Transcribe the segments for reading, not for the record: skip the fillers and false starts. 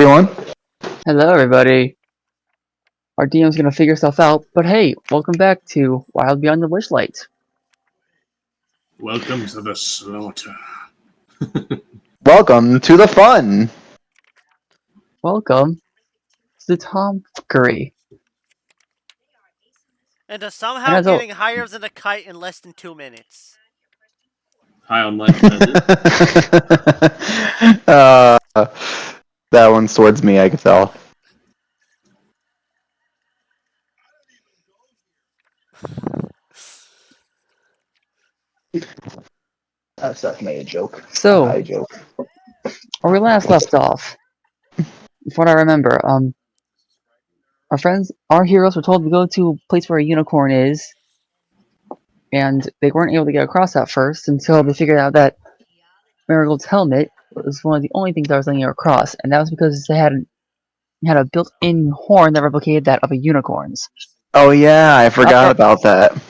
everyone. Hello, everybody. Our DM's gonna figure stuff out, but hey, welcome back to Wild Beyond the Witchlight. Welcome to the slaughter. Welcome to the fun. Welcome to the tomfoolery. And to And somehow as al- getting higher than a kite in less than 2 minutes. High on life pheasant. uh, that one's towards me, I can tell. Seth made a joke. So, I joke. where we last left off, from what I remember, our heroes were told to go to a place where a unicorn is, and they weren't able to get across at first until they figured out that Marigold's helmet was one of the only things that was letting you across, and that was because they had a built-in horn that replicated that of a unicorn's. Oh yeah, I forgot about that.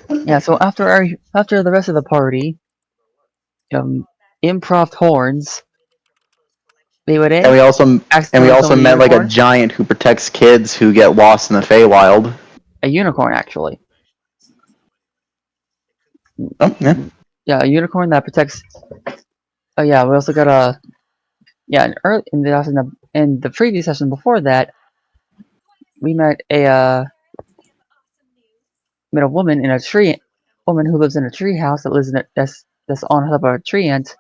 Yeah, so after the rest of the party, improv horns, they would And we also accidentally summon a met like a unicorn. giant who protects kids who get lost in the Feywild. A unicorn, actually. Oh yeah. Yeah, a unicorn that protects. Oh yeah, we also got a. Yeah, in the previous session before that, we met a woman in a tree, woman who lives in a tree house that lives in that's on top of a tree ant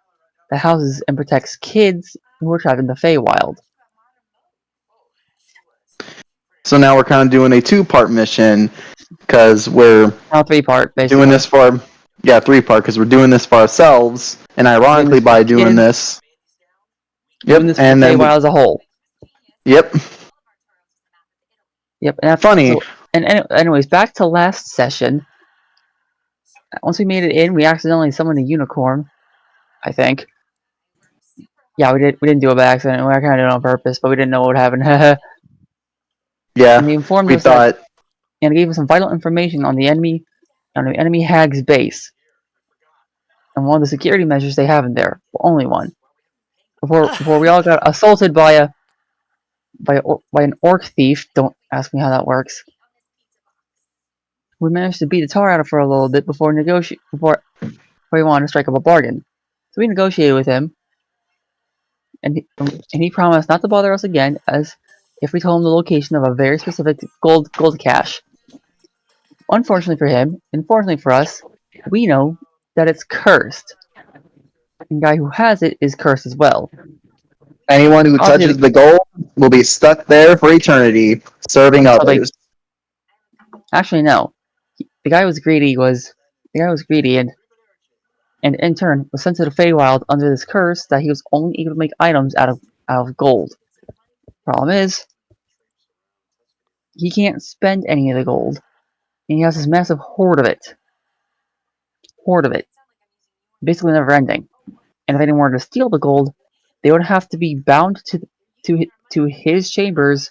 that houses and protects kids who are trapped in the Feywild. So now we're kind of doing a two-part mission because we're Now 3-part, basically. doing this for 3-part because we're doing this for ourselves, and ironically by doing this, doing this for and the then Feywild as a whole. Yep. Yep. And Funny. So, anyways, back to last session. Once we made it in, we accidentally summoned a unicorn. I think. Yeah, we didn't do it by accident. We kind of did it on purpose, but we didn't know what would happen. Yeah. And he informed We us thought. and gave us some vital information on the enemy hag's base, and one of the security measures they have in there. Only one. Before we all got assaulted by an orc thief. Don't ask me how that works. We managed to beat the tar out of her a little bit before he wanted to strike up a bargain. So we negotiated with him, and he promised not to bother us again, as if we told him the location of a very specific gold cache. Unfortunately for him, and fortunately for us, we know that it's cursed. And the guy who has it is cursed as well. Anyone who touches the gold will be stuck there for eternity, serving others. Actually, no. The guy was greedy, and in turn was sent to the Feywild under this curse that he was only able to make items out of gold. Problem is, he can't spend any of the gold, and he has this massive hoard of it. Basically never ending. And if anyone were to steal the gold, they would have to be bound to his chambers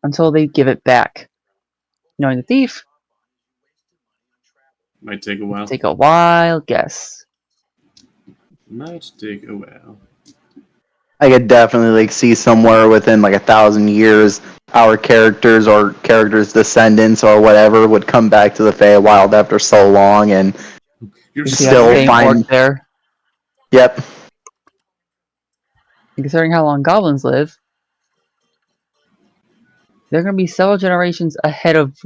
until they give it back. Knowing the thief, Might take a while. take a wild guess. Might take a while. I could definitely see somewhere within 1,000 years, our characters or characters' descendants or whatever would come back to the Feywild after so long and You're still find there. Yep. And considering how long goblins live, they're going to be several generations ahead of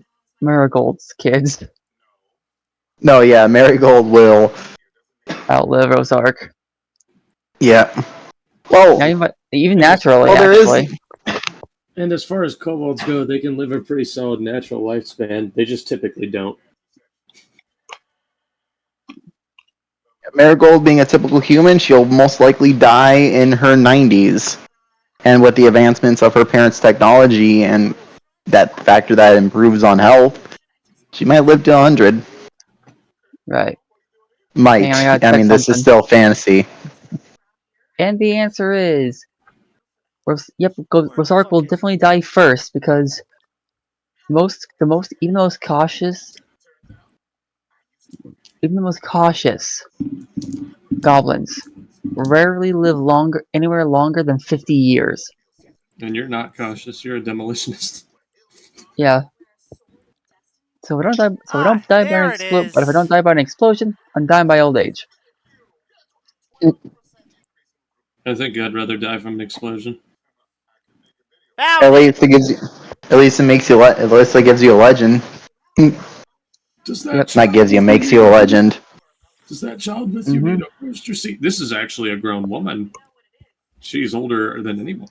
Marigold's kids. No, yeah, Marigold will outlive Ozark. Yeah. Well, even naturally, there actually. And as far as kobolds go, they can live a pretty solid natural lifespan. They just typically don't. Marigold being a typical human, she'll most likely die in her 90s. And with the advancements of her parents' technology and that factor that improves on health, she might live to 100. Right. Might. I mean, this is still fantasy. And the answer is, Ozark will definitely die first because even the most cautious goblins rarely live anywhere longer than 50 years. And you're not cautious. You're a demolitionist. Yeah. So we don't die. So we don't die by an There it explosion. But if I don't is. die by an explosion, I'm dying by old age. I think I'd rather die from an explosion. At Found it. least it gives you. At least it makes you. At least it gives you a legend. Does that Yep. child Not gives you, with makes you you a need legend. Does that child with you Mm-hmm. need a booster seat? This is actually a grown woman. She's older than anyone.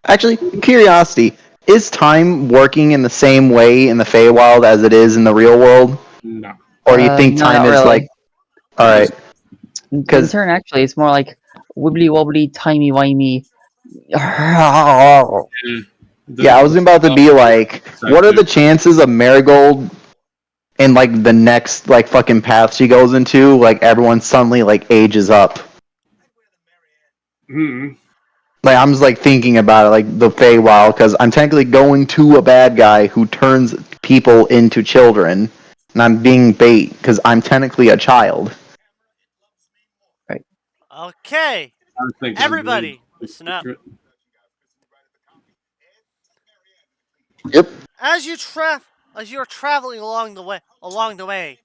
Actually, curiosity: is time working in the same way in the Feywild as it is in the real world, No. or do you think No, time not is like? really. All It right, doesn't. In because turn, actually, it's more like wibbly wobbly, timey wimey. yeah, I was about to be like, Side what are too. the chances of Marigold in like the next like fucking path she goes into, like everyone suddenly like ages up? Mm. Like I'm just like thinking about it, like the Feywild, because I'm technically going to a bad guy who turns people into children, and I'm being bait because I'm technically a child. Okay. I think I'm really. Everybody, listen up. Yep. As you're traveling along the way,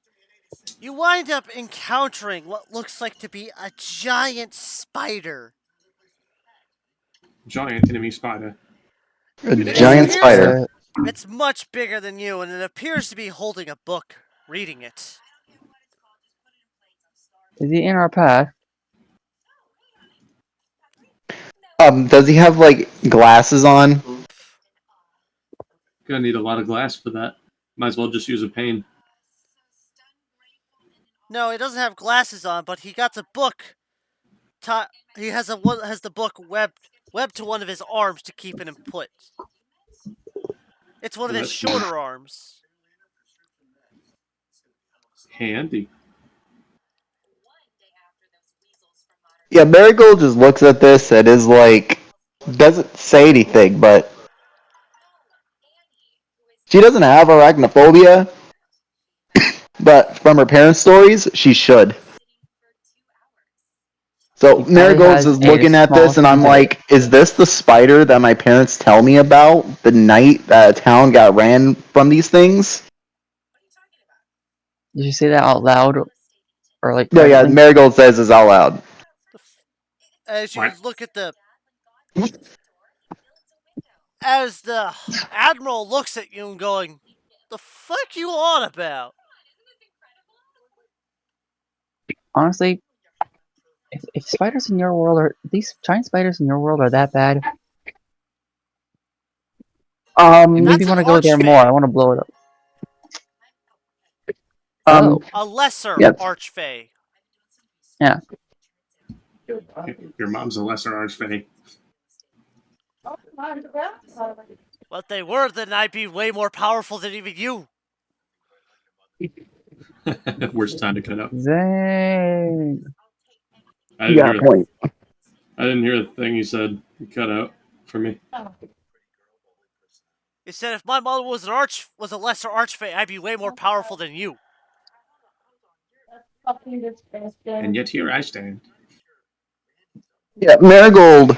you wind up encountering what looks like to be a giant spider. Giant enemy spider. A It It giant is. appears spider. it's much bigger than you, and it appears to be holding a book, reading it. Is he in our path? Does he have like glasses on? Gonna need a lot of glass for that. Might as well just use a pane. No, he doesn't have glasses on, but he got a book. He has the book webbed to one of his arms to keep it in place. It's one of Well, his that's nice. shorter arms. Handy. Yeah, Marigold just looks at this and is like, doesn't say anything, but she doesn't have arachnophobia, but from her parents' stories, she should. So He probably Marigold's has just a looking at small this, and I'm hint of it. like, is this the spider that my parents tell me about the night that a town got ran from these things? Did you say that out loud or like No, yeah, privately? Marigold says this out loud. As you What? look at as the admiral looks at you and going, "The fuck you on about?" Honestly, if spiders in your world are these giant spiders in your world are that bad, it made me That's an want to go there more. I archfey, want to blow it up. Um, Oh, a lesser yeah, archfey. yeah. Your mom's a lesser archfey. What they were, then I'd be way more powerful than even you. Worst time to cut out. Zang. I you didn't got hear. a point. I didn't hear a thing you said. You cut out for me. He said if my mother was a lesser archfey, I'd be way more powerful than you. And yet here I stand. Yeah, Marigold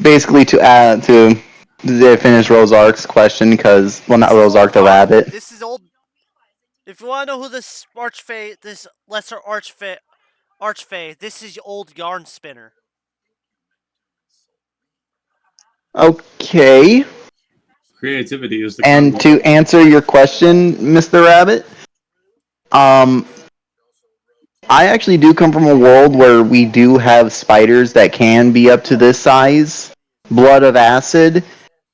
basically to add to finish Rosark's question because well, not This is old Rosark, the yarn. rabbit. This is old. If you want to know who this lesser archfey, this is old yarn spinner. Okay, Creativity is the and code to word. answer your question, Mr. Rabbit, um, I actually do come from a world where we do have spiders that can be up to this size, blood of acid,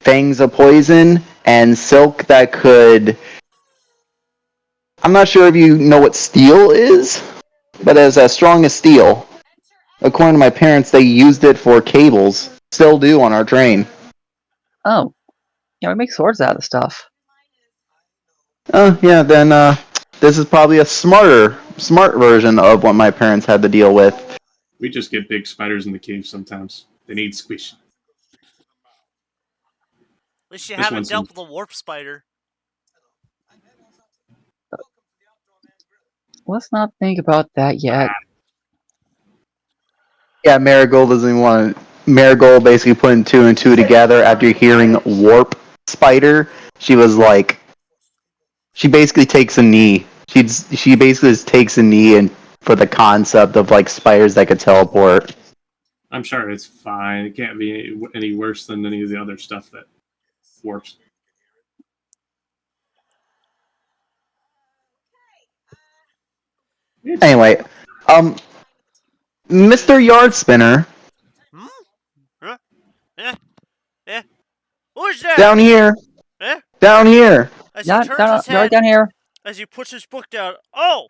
fangs of poison, and silk that could. I'm not sure if you know what steel is, but it's as strong as steel. According to my parents, they used it for cables. Still do on our train. Oh, yeah. We make swords out of stuff. Yeah, then this is probably a smart version of what my parents had to deal with. We just get big spiders in the cave sometimes. They need squish. At least you This haven't one's in. dealt with a warp spider. Let's not think about that yet. Yeah, Marigold doesn't even want to. Marigold basically putting two and two together after hearing warp spider. She was like, she basically takes a knee. She basically just takes a knee and for the concept of like spiders that could teleport. I'm sure it's fine. It can't be any worse than any of the other stuff that warps. Anyway, Mr. Yard Spinner, Hmm? Huh? Eh? Eh? Who's that? down here, Eh? down here. As he Down, turns down, his right head, down here. as he puts his book down. Oh!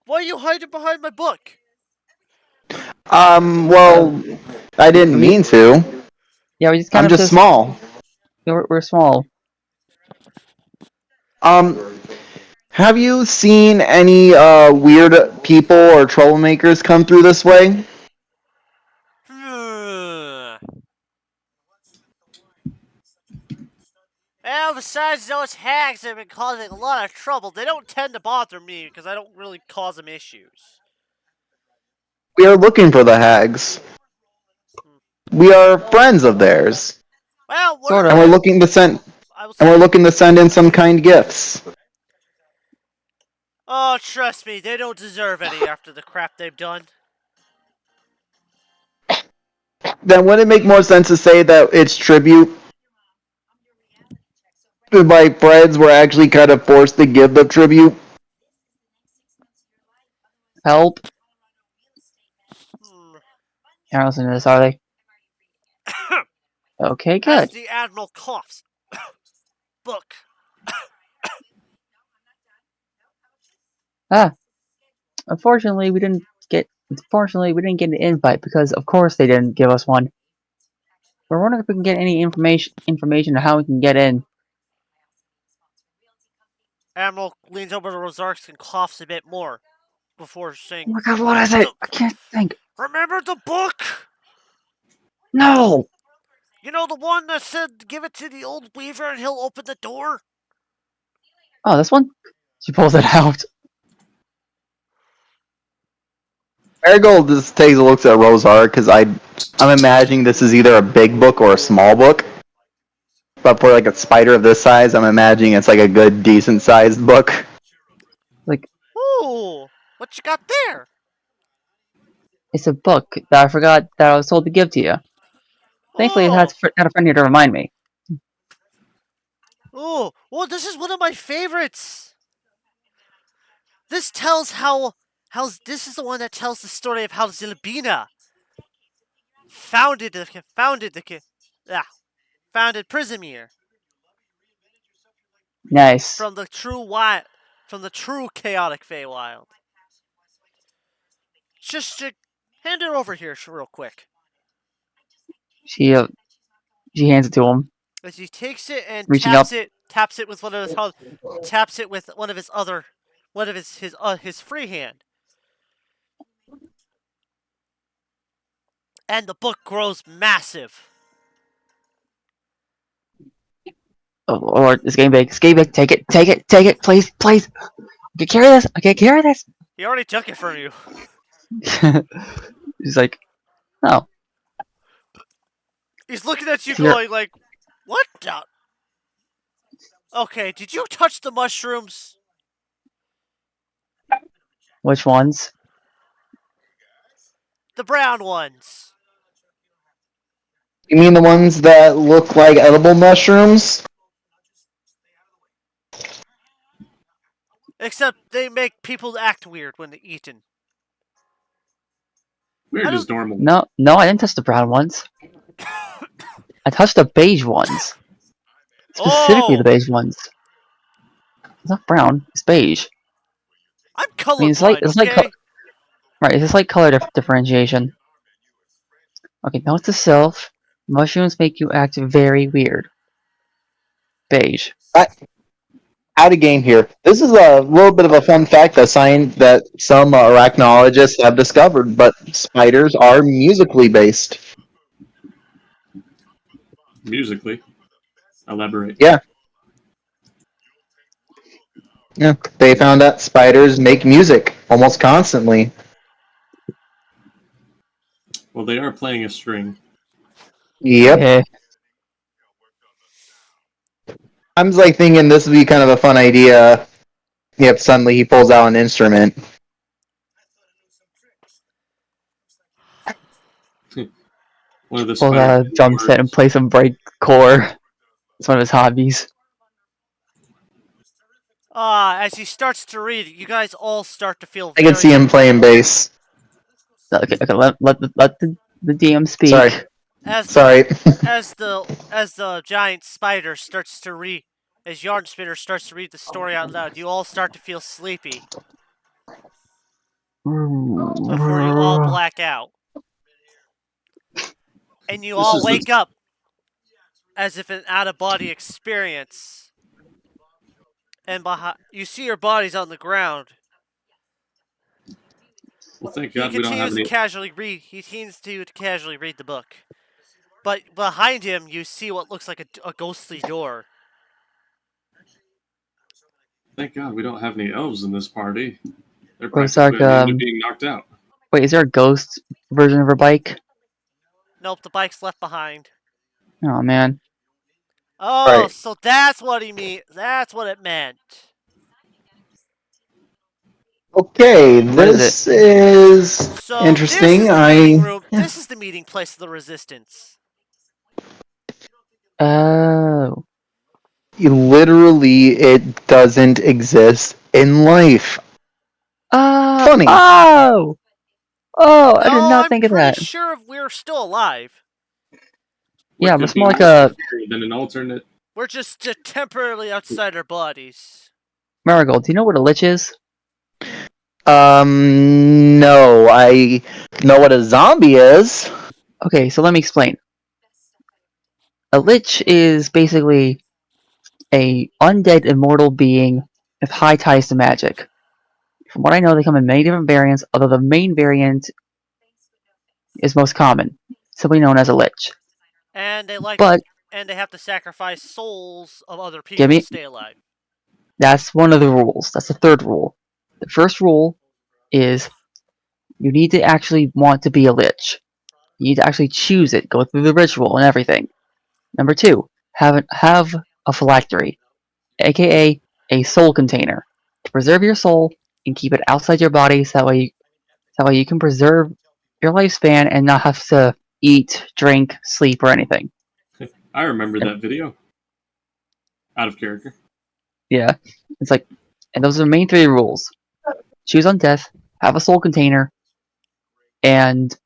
Why are you hiding behind my book? Well, I didn't We, mean to. yeah, we just kind I'm of just just small. we're small. Have you seen any weird people or troublemakers come through this way? Well, besides those hags that have been causing a lot of trouble, they don't tend to bother me because I don't really cause them issues. We are looking for the hags. We are friends of theirs, Well, what Sort are and of. we're they? looking to send I will and we're say. looking to send in some kind gifts. Oh, trust me, they don't deserve any after the crap they've done. Then wouldn't it make more sense to say that it's tribute? My friends were actually kind of forced to give the tribute. Help. Hmm. They're not listening to this, are they? Okay, As good. the Admiral coughs. Book. Ah, unfortunately, we didn't get. Unfortunately, we didn't get an invite because, of course, they didn't give us one. We're wondering if we can get any information on how we can get in. Admiral leans over to Rosarks and coughs a bit more before saying, Oh my god, what is it? I can't think. Remember the book? No! You know the one that said give it to the old weaver and he'll open the door? Oh, this one? She pulls it out. Marigold just takes a look at Rosar because I'm imagining this is either a big book or a small book. But for like a spider of this size, I'm imagining it's like a good, decent sized book. Like, Ooh, what you got there? it's a book that I forgot that I was told to give to you. Thankfully, it Oh, had a friend here to remind me. oh, well, this is one of my favorites. This tells how this is the one that tells the story of how Zilbina founded founded Prismir Nice. from from the true chaotic Feywild. Just to hand it over here real quick. She, uh, she hands it to him, As he takes it and reaching up. taps it with taps it with one of his his free hand, and the book grows massive. Oh Lord, it's getting big. It's getting big. Take it, please, please. I can carry this. I can carry this. He already took it from you. He's like, oh, He's looking at you, here. going like, "What the?" Okay, did you touch the mushrooms? Which ones? The brown ones. You mean the ones that look like edible mushrooms? Except they make people act weird when they're eaten. Weird is normal. No, I didn't touch the brown ones. I touched the beige ones. Specifically the Oh, beige ones. It's not brown. It's beige. I'm I mean, colorblind, okay? right. It's just like color differentiation. Okay, note to self: mushrooms make you act very weird. Beige. Out of game here. This is a little bit of a fun fact that some arachnologists have discovered, but spiders are musically based. Musically. Elaborate. Yeah. Yeah. They found that spiders make music almost constantly. Well, they are playing a string. Yep. Yeah. I'm just like thinking this would be kind of a fun idea. Yep, suddenly he pulls out an instrument. One of the Pull Spider-Man a drum set and words. play some breakcore. It's one of his hobbies. As he starts to read, you guys all start to feel I very. can see him playing bass. Okay, let the DM speak. Sorry. As the Sorry. as the giant spider starts to read, as Yarn Spinner starts to read the story out loud, you all start to feel sleepy before you all black out, and you This all is the wake up as if an out of body experience. And you see your bodies on the ground. well. Thank He God we don't have continues to any. casually read. He continues to casually read the book, but behind him you see what looks like a ghostly door. Thank God we don't have any elves in this party. They're Wait, practically Sark, immune to being knocked out. wait, is there a ghost version of her bike? Nope, the bike's left behind. Oh man. Oh, Right. so that's what he mean. That's what it meant. Okay, What is it? this is So this interesting. is the meeting room. This is the meeting place of the Resistance. Oh. Literally, it doesn't exist in life. Funny. Oh! Oh, I did No, not I'm think of pretty that. sure we're still alive. What Yeah, but could it's be more like more a accurate than an alternate? We're just temporarily outside our bodies. Marigold. Do you know what a lich is? No, I know what a zombie is. Okay, so let me explain. A lich is basically a undead immortal being with high ties to magic. From what I know, they come in many different variants, although the main variant is most common, simply known as a lich. And they like But and they have to sacrifice souls of other give people to me stay alive. that's one of the rules. That's the third rule. The first rule is you need to actually want to be a lich. You need to actually choose it, go through the ritual and everything. Number two, have a phylactery, aka a soul container, to preserve your soul and keep it outside your body, so that way you can preserve your lifespan and not have to eat, drink, sleep, or anything. I remember that video. Out of character. Yeah, it's like, and those are the main three rules: choose on death, have a soul container, and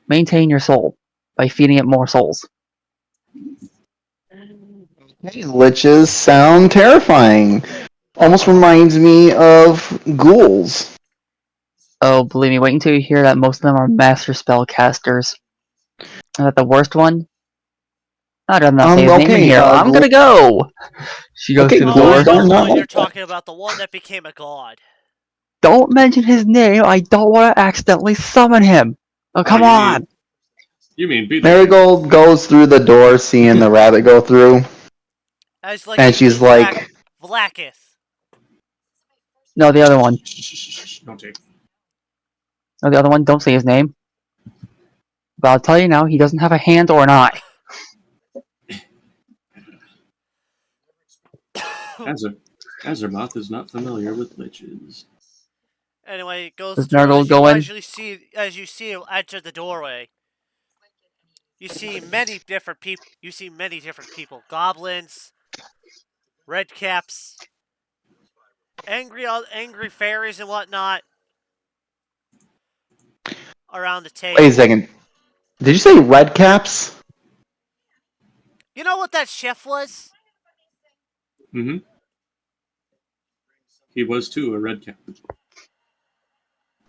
maintain your soul by feeding it more souls. Hey, liches sound terrifying. Almost reminds me of ghouls. Oh, believe me, wait until you hear that most of them are master spellcasters. And that the worst one? I'd rather not say his name in Okay, here. I'm gonna go! She goes Okay, to the ghouls Oh, I door. know are the not one you're like that. talking about, the one that became a god. Don't mention his name. I don't want to accidentally summon him. Oh, Oh, come on. you mean Beetlejuice? Marigold goes through the door, seeing the rabbit go through, As like and he she's means like, Vlakith. No, the other one. Don't take. No, the other one. Don't say his name. But I'll tell you now, he doesn't have a hand or an eye. Azermoth is not familiar with liches. Anyway, it goes Does through Marigold go in? as you see him enter the doorway. You see many different people. You see many different people: goblins, redcaps, angry fairies and whatnot around the wait a table. second. Did you say red caps? You know what that chef was? Mm-hmm. He was too a red cap.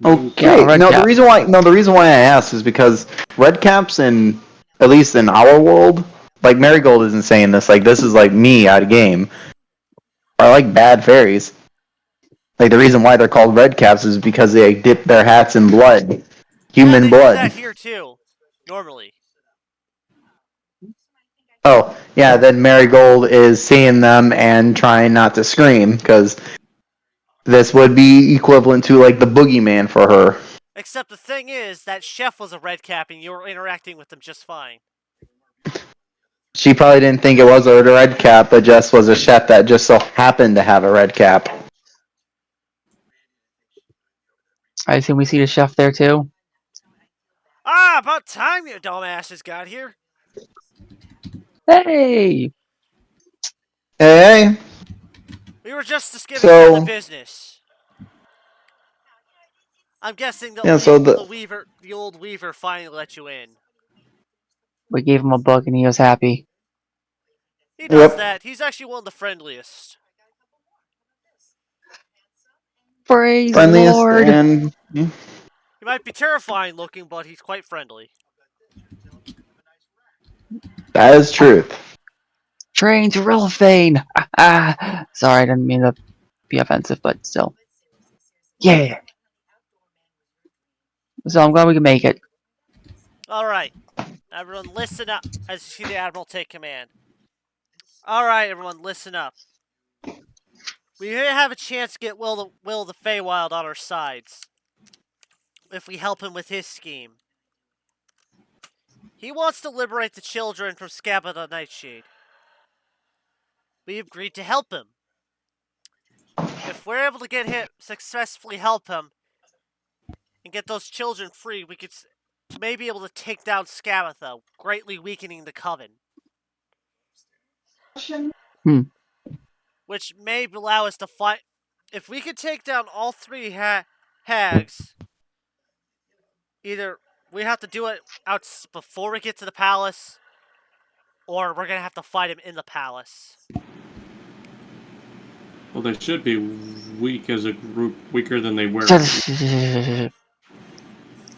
No, Yeah, a Okay. red No, the cap. reason why I asked is because red caps in at least in our world, like Marigold isn't saying this, like this is like me out of game, are like bad fairies. Like the reason why they're called red caps is because they dip their hats in blood. Yeah, Human they do blood. that here too. Normally. Oh, yeah, then Marigold is seeing them and trying not to scream, because this would be equivalent to like the boogeyman for her. Except the thing is, that chef was a red cap and you were interacting with them just fine. She probably didn't think it was a red cap, but just was a chef that just so happened to have a red cap. I assume we see the chef there too. Ah, about time you dumbasses got here. Hey! Hey, We were just getting down to so business. I'm guessing yeah, so the old Weaver finally let you in. We gave him a book and he was happy. He does yep, that. He's actually one of the friendliest. Praise the friendliest Lord! and He might be terrifying looking, but he's quite friendly. that is truth. Train to Relphane! Sorry, I didn't mean to be offensive, but still. Yeah! So I'm glad we can make it. Alright, everyone listen up as you see the Admiral take command. Alright, everyone listen up. We may have a chance to get Will the Feywild on our sides. If we help him with his scheme. He wants to liberate the children from Scabba the Nightshade. We agreed to help him. If we're able to get him, successfully help him, and get those children free, we could may be able to take down Scabatha, greatly weakening the Coven. Hmm. Which may allow us to fight. If we could take down all three hags, either we have to do it out before we get to the palace, or we're gonna have to fight him in the palace. Well, they should be weak as a group, weaker than they were.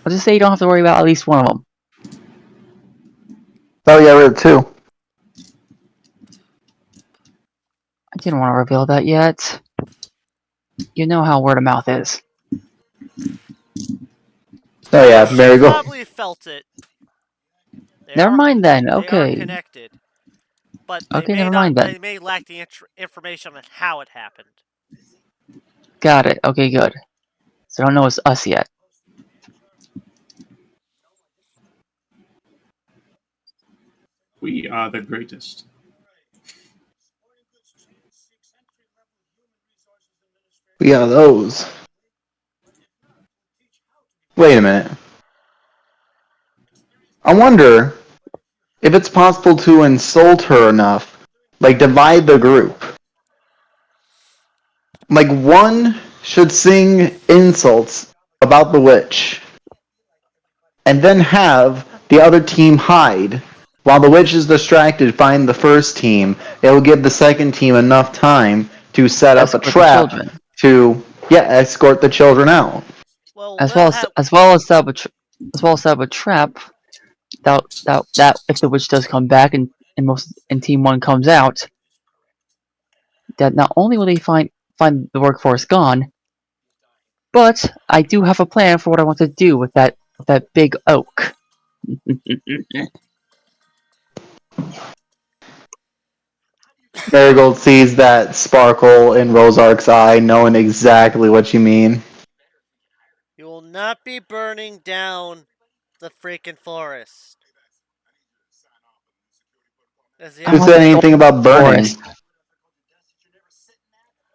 I'll just say you don't have to worry about at least one of them. Oh yeah, rid of two. I didn't want to reveal that yet. You know how word of mouth is. Oh yeah, She Marigold. probably felt it. Never mind then. They are Okay. connected, but Okay, never mind then. They may lack the information on how it happened. Got it. Okay, good. So don't know it's us yet. We are the greatest. We got those. Wait a minute. I wonder if it's possible to insult her enough, like divide the group. Like one should sing insults about the witch, and then have the other team hide. While the witch is distracted, find the first team. It'll give the second team enough time to set up a Escort the trap children. to escort the children out. Well, As well as set up a trap that if the witch does come back and team one comes out, that not only will they find the workforce gone, but I do have a plan for what I want to do with that big oak. Marigold sees that sparkle in Rosark's eye, knowing exactly what you mean. you will not be burning down the freaking forest. Who said anything about burning? Forest.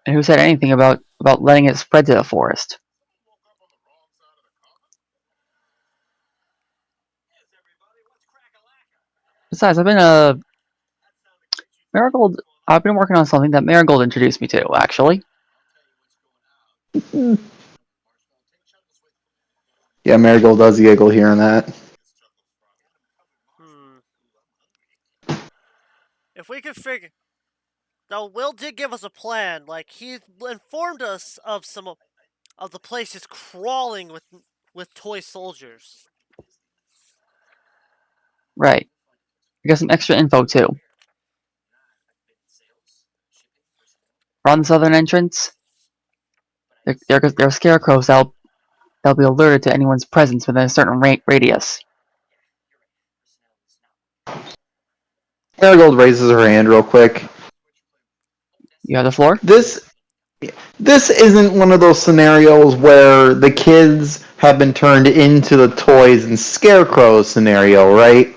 And who said anything about letting it spread to the forest? Besides, Marigold. I've been working on something that Marigold introduced me to, actually. Yeah, Marigold does giggle hearing that. If we could figure... Now, Will did give us a plan. Like, he informed us of some of the places crawling with toy soldiers. Right. I got some extra info, too. Around the southern entrance, there are scarecrows that'll be alerted to anyone's presence within a certain radius. Marigold raises her hand real quick. You have the floor? This This isn't one of those scenarios where the kids have been turned into the toys in Scarecrow's scenario, right?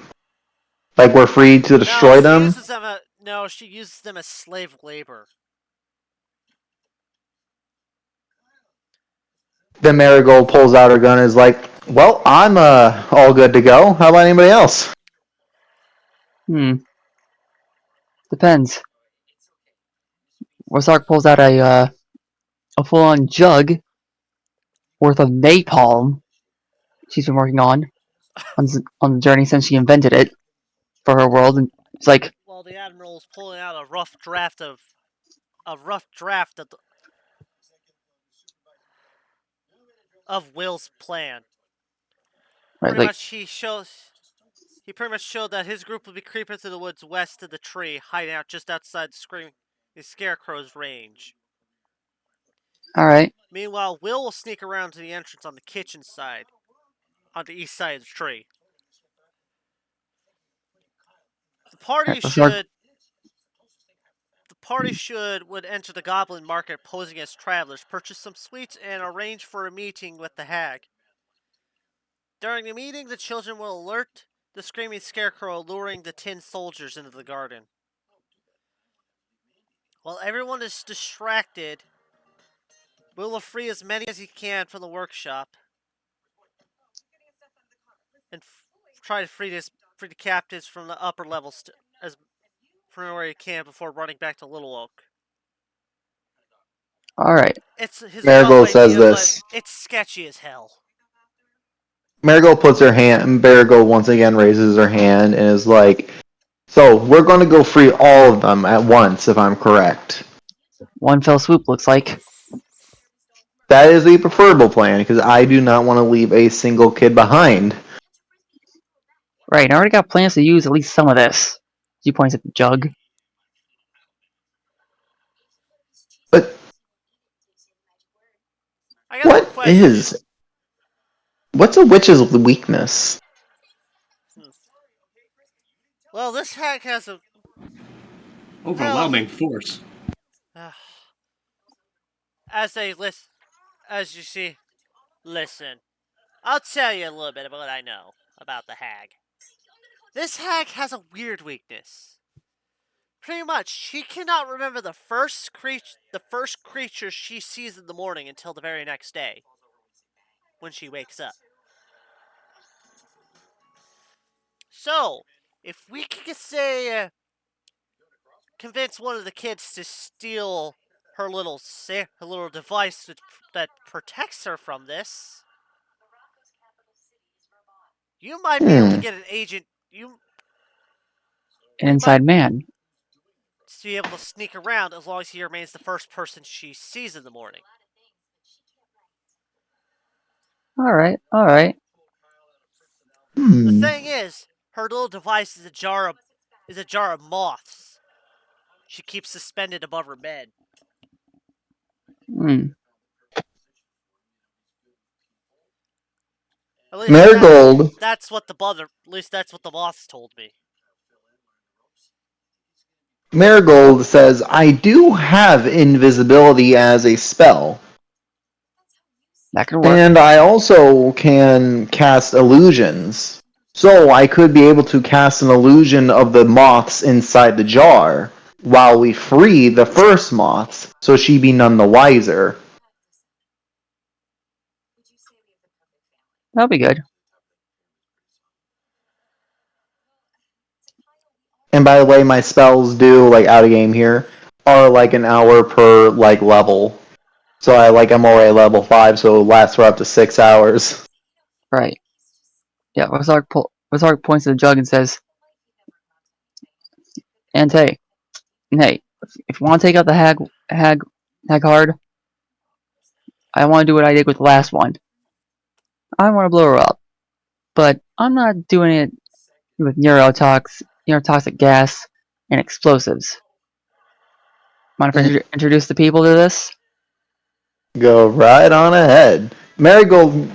Like we're free to No, destroy them. she uses them as slave labor. Then Marigold pulls out her gun and is like, well, I'm all good to go. How about anybody else? Depends. Rosark pulls out a full-on jug worth of napalm she's been working on the journey since she invented it for her world, and it's like, While the admiral is pulling out a rough draft of of Will's plan. right, Pretty like, much, he pretty much showed that his group would be creeping through the woods west of the tree, hiding out just outside the Scarecrow's range. all right, Meanwhile, Will will sneak around to the entrance on the kitchen side, on the east side of the tree. The party Rosark, would enter the Goblin Market posing as travelers, purchase some sweets, and arrange for a meeting with the hag. During the meeting, the children will alert the screaming Scarecrow, luring the tin soldiers into the garden. While everyone is distracted, Will will free as many as he can from the workshop and try to free the captives from the upper levels as from where he can before running back to Little Oak. all right, It's his rough Marigold says idea, but this. it's sketchy as hell. Marigold puts her hand, Marigold once again raises her hand and is like, so we're going to go free all of them at once, if I'm correct. one fell swoop looks like. That is the preferable plan, because I do not want to leave a single kid behind. Right, I already got plans to use at least some of this. She points at the jug. But I got a question. what's a witch's weakness? Well, this hag has a Overwhelming force. as you see, listen. I'll tell you a little bit about what I know about the hag. This hag has a weird weakness. Pretty much, she cannot remember the first creature she sees in the morning until the very next day, when she wakes up. So, if we could say, convince one of the kids to steal her little device that protects her from this, you might be able to get an agent. An We might inside man. be able to sneak around as long as he remains the first person she sees in the morning. All right, all right. The thing is, her little device is a jar of moths. She keeps suspended above her bed. Hmm. At least Marigold that's what the moths told me. Marigold says, I do have invisibility as a spell. That could work. And I also can cast illusions. So I could be able to cast an illusion of the moths inside the jar while we free the first moths, so she be none the wiser. That'll be good. And by the way, my spells do, like, out of game here, are like an hour per, like, level. So I'm already level 5, so it lasts for up to 6 hours. Right. Yeah, Rosark points to the jug and says, and hey, if you want to take out the hag hard, I want to do what I did with the last one. I want to blow her up. But I'm not doing it with neurotoxic gas and explosives. Mind if I introduce the people to this? Go right on ahead. Marigold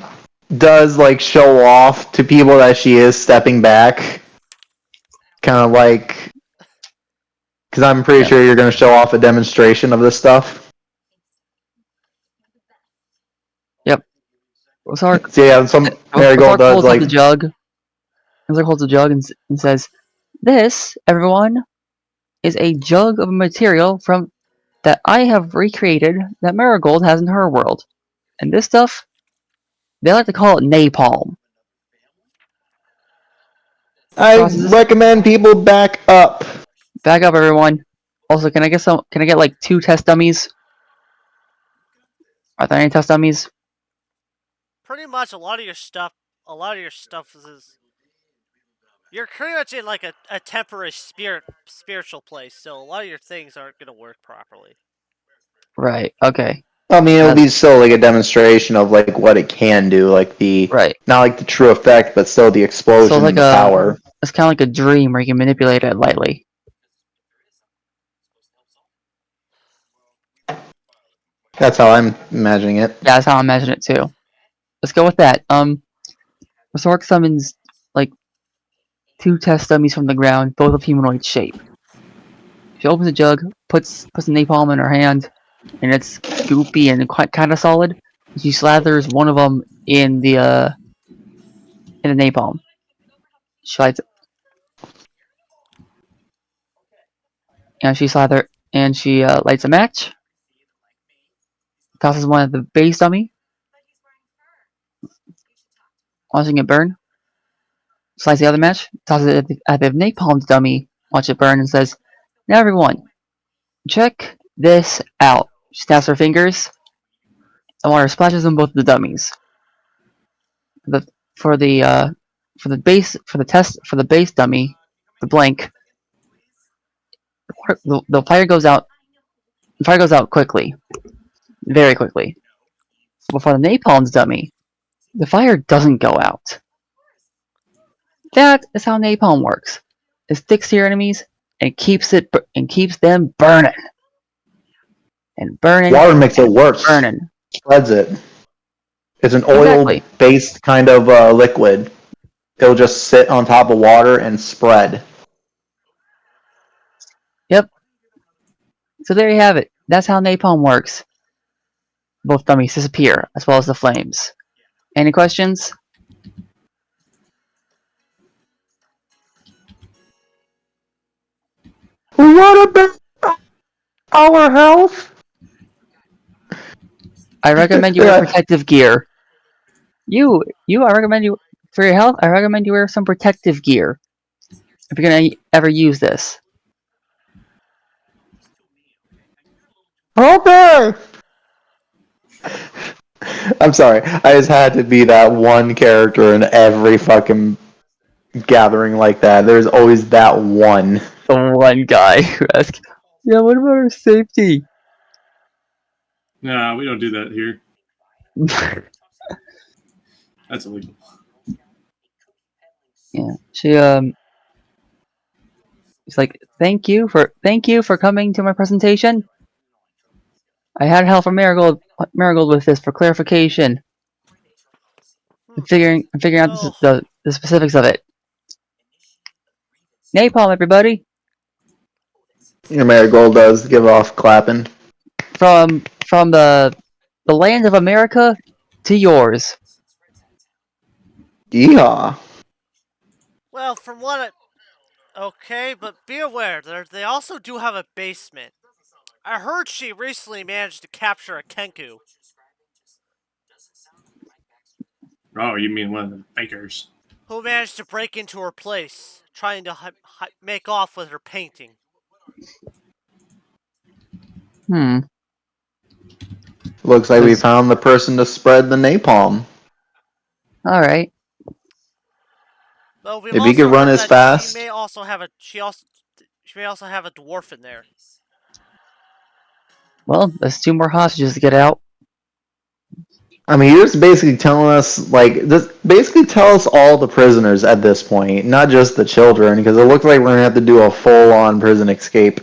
does, like, show off to people that she is stepping back. Kind of like, because I'm pretty Yeah. sure you're going to show off a demonstration of this stuff. Rosark So yeah, some Marigold does holds up like the jug. Rosark holds the jug and says, "This, everyone, is a jug of material from that I have recreated that Marigold has in her world. And this stuff, they like to call it napalm. I Processes. recommend people back up. Back up, everyone. Also, can I get some? Can I get like 2 test dummies? Are there any test dummies? Pretty much a lot of your stuff is you're pretty much in like a temporary spiritual place, so a lot of your things aren't gonna work properly. Right. Okay. I mean, it'll That's be still like a demonstration of like what it can do, like the right. not like the true effect, but still the So explosion it's and the power. it's kind of like a dream where you can manipulate it lightly. That's how I'm imagining it. Yeah, that's how I imagine it too. Let's go with that. Resork summons like 2 test dummies from the ground, both of humanoid shape. She opens the jug, puts the napalm in her hand, and it's goopy and quite kind of solid. She slathers one of them in the napalm. She lights and she lights a match, tosses one at the base dummy, watching it burn. Slides the other match, tosses it at the napalm dummy, watch it burn, and says, "Now everyone, check this out." She snaps her fingers, and water splashes on both the dummies. The for the for the base dummy, the blank, the fire goes out. The fire goes out quickly, very quickly. But for the napalm's dummy, the fire doesn't go out. That is how napalm works. It sticks to your enemies and keeps them burning and burning Water makes it and worse. burning. Spreads it. It's an Exactly. oil-based kind of liquid. It'll just sit on top of water and spread. Yep. So there you have it. That's how napalm works. Both dummies disappear, as well as the flames. Any questions? What about our health? I recommend you wear protective gear. I recommend you, for your health, I recommend you wear some protective gear. If you're gonna ever use this. Okay. I'm sorry. I just had to be that one character in every fucking gathering like that. There's always that one. The one guy who asks, "Yeah, what about our safety?" Nah, we don't do that here. That's illegal. Yeah. She's like, thank you for coming to my presentation. I had help from Marigold with this for clarification. I'm figuring out Oh, the specifics of it. Napalm, everybody, Your Marigold does give off clapping. from the land of America to yours. Yeehaw. well, from what okay, but be aware, they also do have a basement. I heard she recently managed to capture a Kenku. Oh, you mean one of the bakers? Who managed to break into her place, trying to make off with her painting. Hmm. Looks like we found the person to spread the napalm. All right. Well, we've If he also could run heard as that she fast. may also have a dwarf in there. Well, there's 2 more hostages to get out. I mean, you're just basically telling us, like, basically tell us all the prisoners at this point, not just the children, because it looks like we're gonna have to do a full-on prison escape.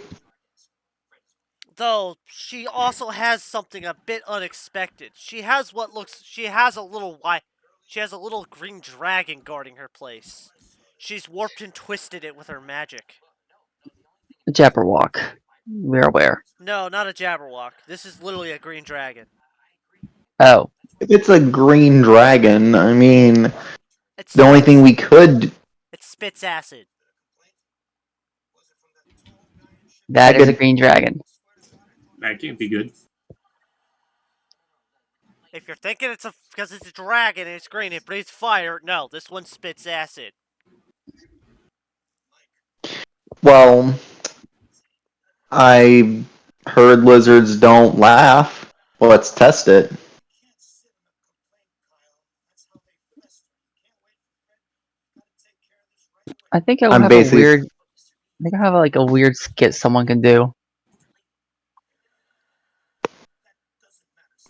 Though she also has something a bit unexpected. She has a little green dragon guarding her place. She's warped and twisted it with her magic. The Jabberwock. We're aware. No, not a Jabberwock. This is literally a green dragon. Oh. If it's a green dragon, I mean, It the only thing spits. we could, It spits acid. I That is a could, green dragon. That can't be good. If you're thinking it's because it's a dragon and it's green, it breathes fire. No, this one spits acid. well, I heard lizards don't laugh. Well, let's test it. I think I will I'm have a basically, weird. I think I have like a weird skit someone can do.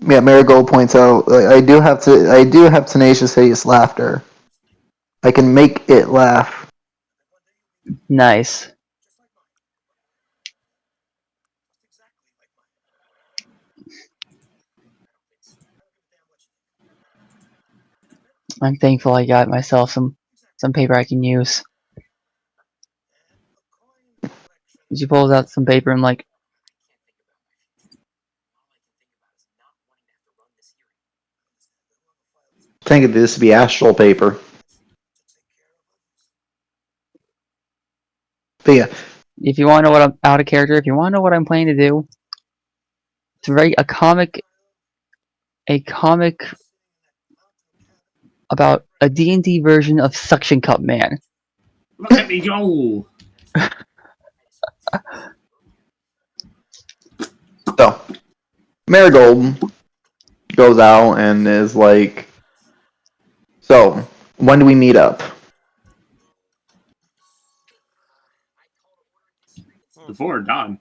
yeah, Marigold points out, I do have tenacious hideous laughter. I can make it laugh. Nice. I'm thankful I got myself some paper I can use. She pulls out some paper and like, I think this would be astral paper. But yeah, if you want to know what I'm out of character, if you want to know what I'm planning to do, to write a comic about a D&D version of Suction Cup Man. Look at me go! so Marigold goes out and is like, so when do we meet up? Before dawn.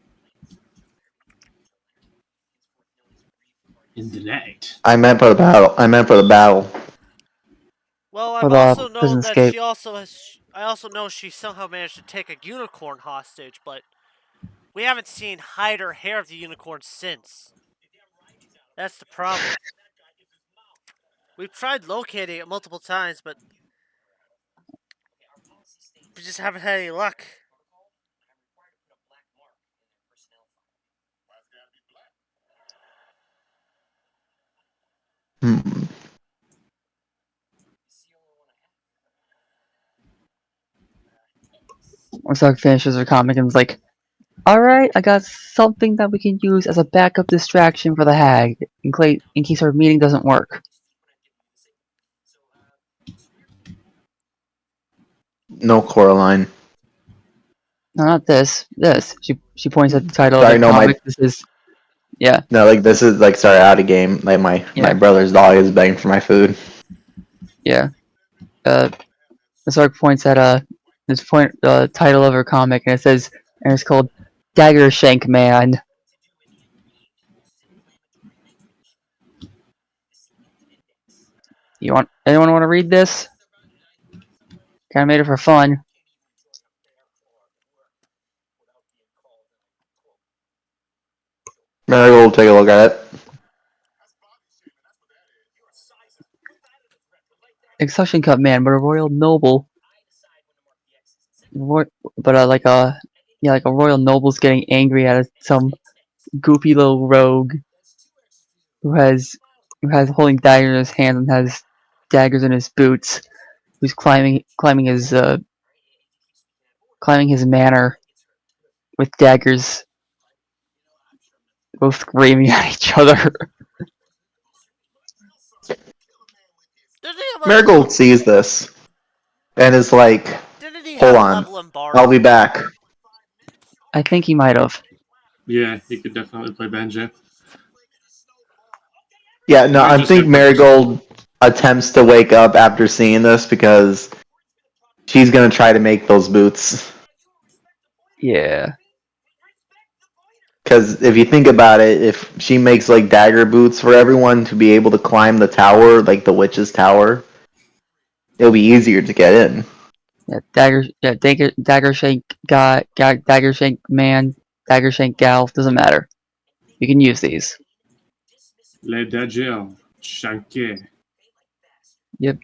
In the night. I meant for the battle. I meant for the battle. Well, For I've the also prison known that escape. she also has. I also know she somehow managed to take a unicorn hostage, but we haven't seen hide or hair of the unicorn since. That's the problem. We've tried locating it multiple times, but we just haven't had any luck. Hmm. Ozark finishes her comic and is like, alright, I got something that we can use as a backup distraction for the hag, in case our meeting doesn't work. No Coraline. No, not this. This. She points at the title of Sorry, the no, comic. This is, yeah, like this is like sorry out of game. Like my yeah, brother's dog is begging for my food. yeah. Ozark points at the title of her comic, and it's called Dagger Shank Man. Anyone want to read this? Kind of made it for fun. Marigold, take a look at it. Suction Cup Man, but a royal noble. But like a royal noble's getting angry at some goofy little rogue who has holding daggers in his hand and has daggers in his boots. Who's climbing his manor with daggers, both screaming at each other. Didn't he have a Marigold sees this and is like, Didn't he "Hold have a on, level in I'll Bard? be back." I think he might have. Yeah, he could definitely play banjo. Yeah, no, Might I just think have books. Marigold attempts to wake up after seeing this because she's gonna try to make those boots. Yeah. Because if you think about it, if she makes like dagger boots for everyone to be able to climb the tower, like the witch's tower, it'll be easier to get in. Dagger Shank guy, Dagger Shank man, Dagger Shank gal, doesn't matter. You can use these. Les daggers. Shanké. Yep.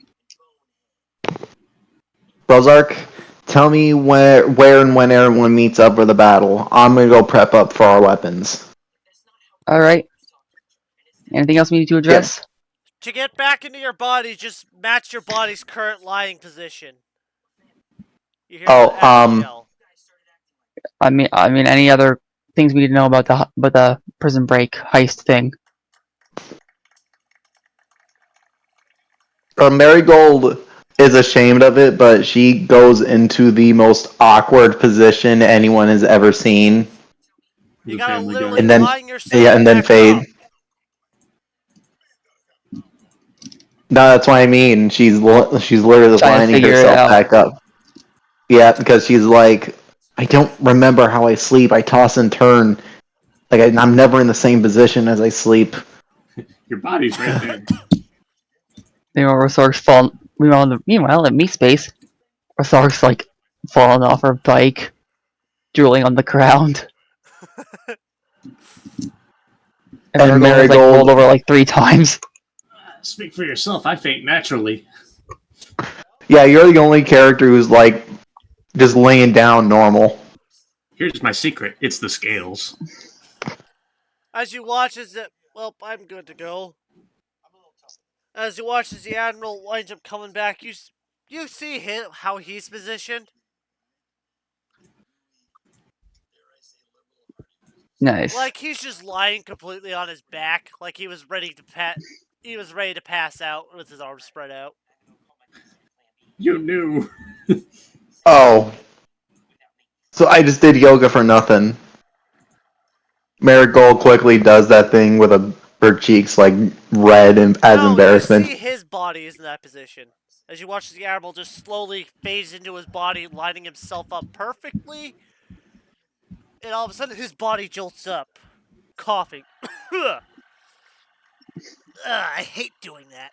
Rozark, tell me where and when everyone meets up for the battle. I'm gonna go prep up for our weapons. Alright. Anything else we need to Yeah. address? To get back into your body, just match your body's current lying position. You hear Oh, the Admiral yell. I mean, any other things we need to know about the prison break heist thing? Marigold is ashamed of it, but she goes into the most awkward position anyone has ever seen, You The gotta Family literally Guy. and then line yourself and then back fade. up. No, that's what I mean. She's literally Trying to lining figure it herself out. back up. Yeah, because she's like, I don't remember how I sleep. I toss and turn. Like I'm never in the same position as I sleep. Your body's right there. Meanwhile, meanwhile, in Meat Space, Rosark's like falling off her bike, drooling on the ground, and And Marigold has like rolled Marigold, over like 3 times. Speak for yourself. I faint naturally. yeah, you're the only character who's like just laying down normal. Here's my secret. It's the scales. As you watch as the... Well, I'm good to go. As you watch as the Admiral winds up coming back, you see how he's positioned? Nice. Like he's just lying completely on his back, like he was ready to pass out with his arms spread out. You knew. Oh, so I just did yoga for nothing. Marigold quickly does that thing with her cheeks like red and as No, you embarrassment. see his body is in that position. As you watch the Admiral just slowly phase into his body, lining himself up perfectly, and all of a sudden his body jolts up, coughing. I hate doing that.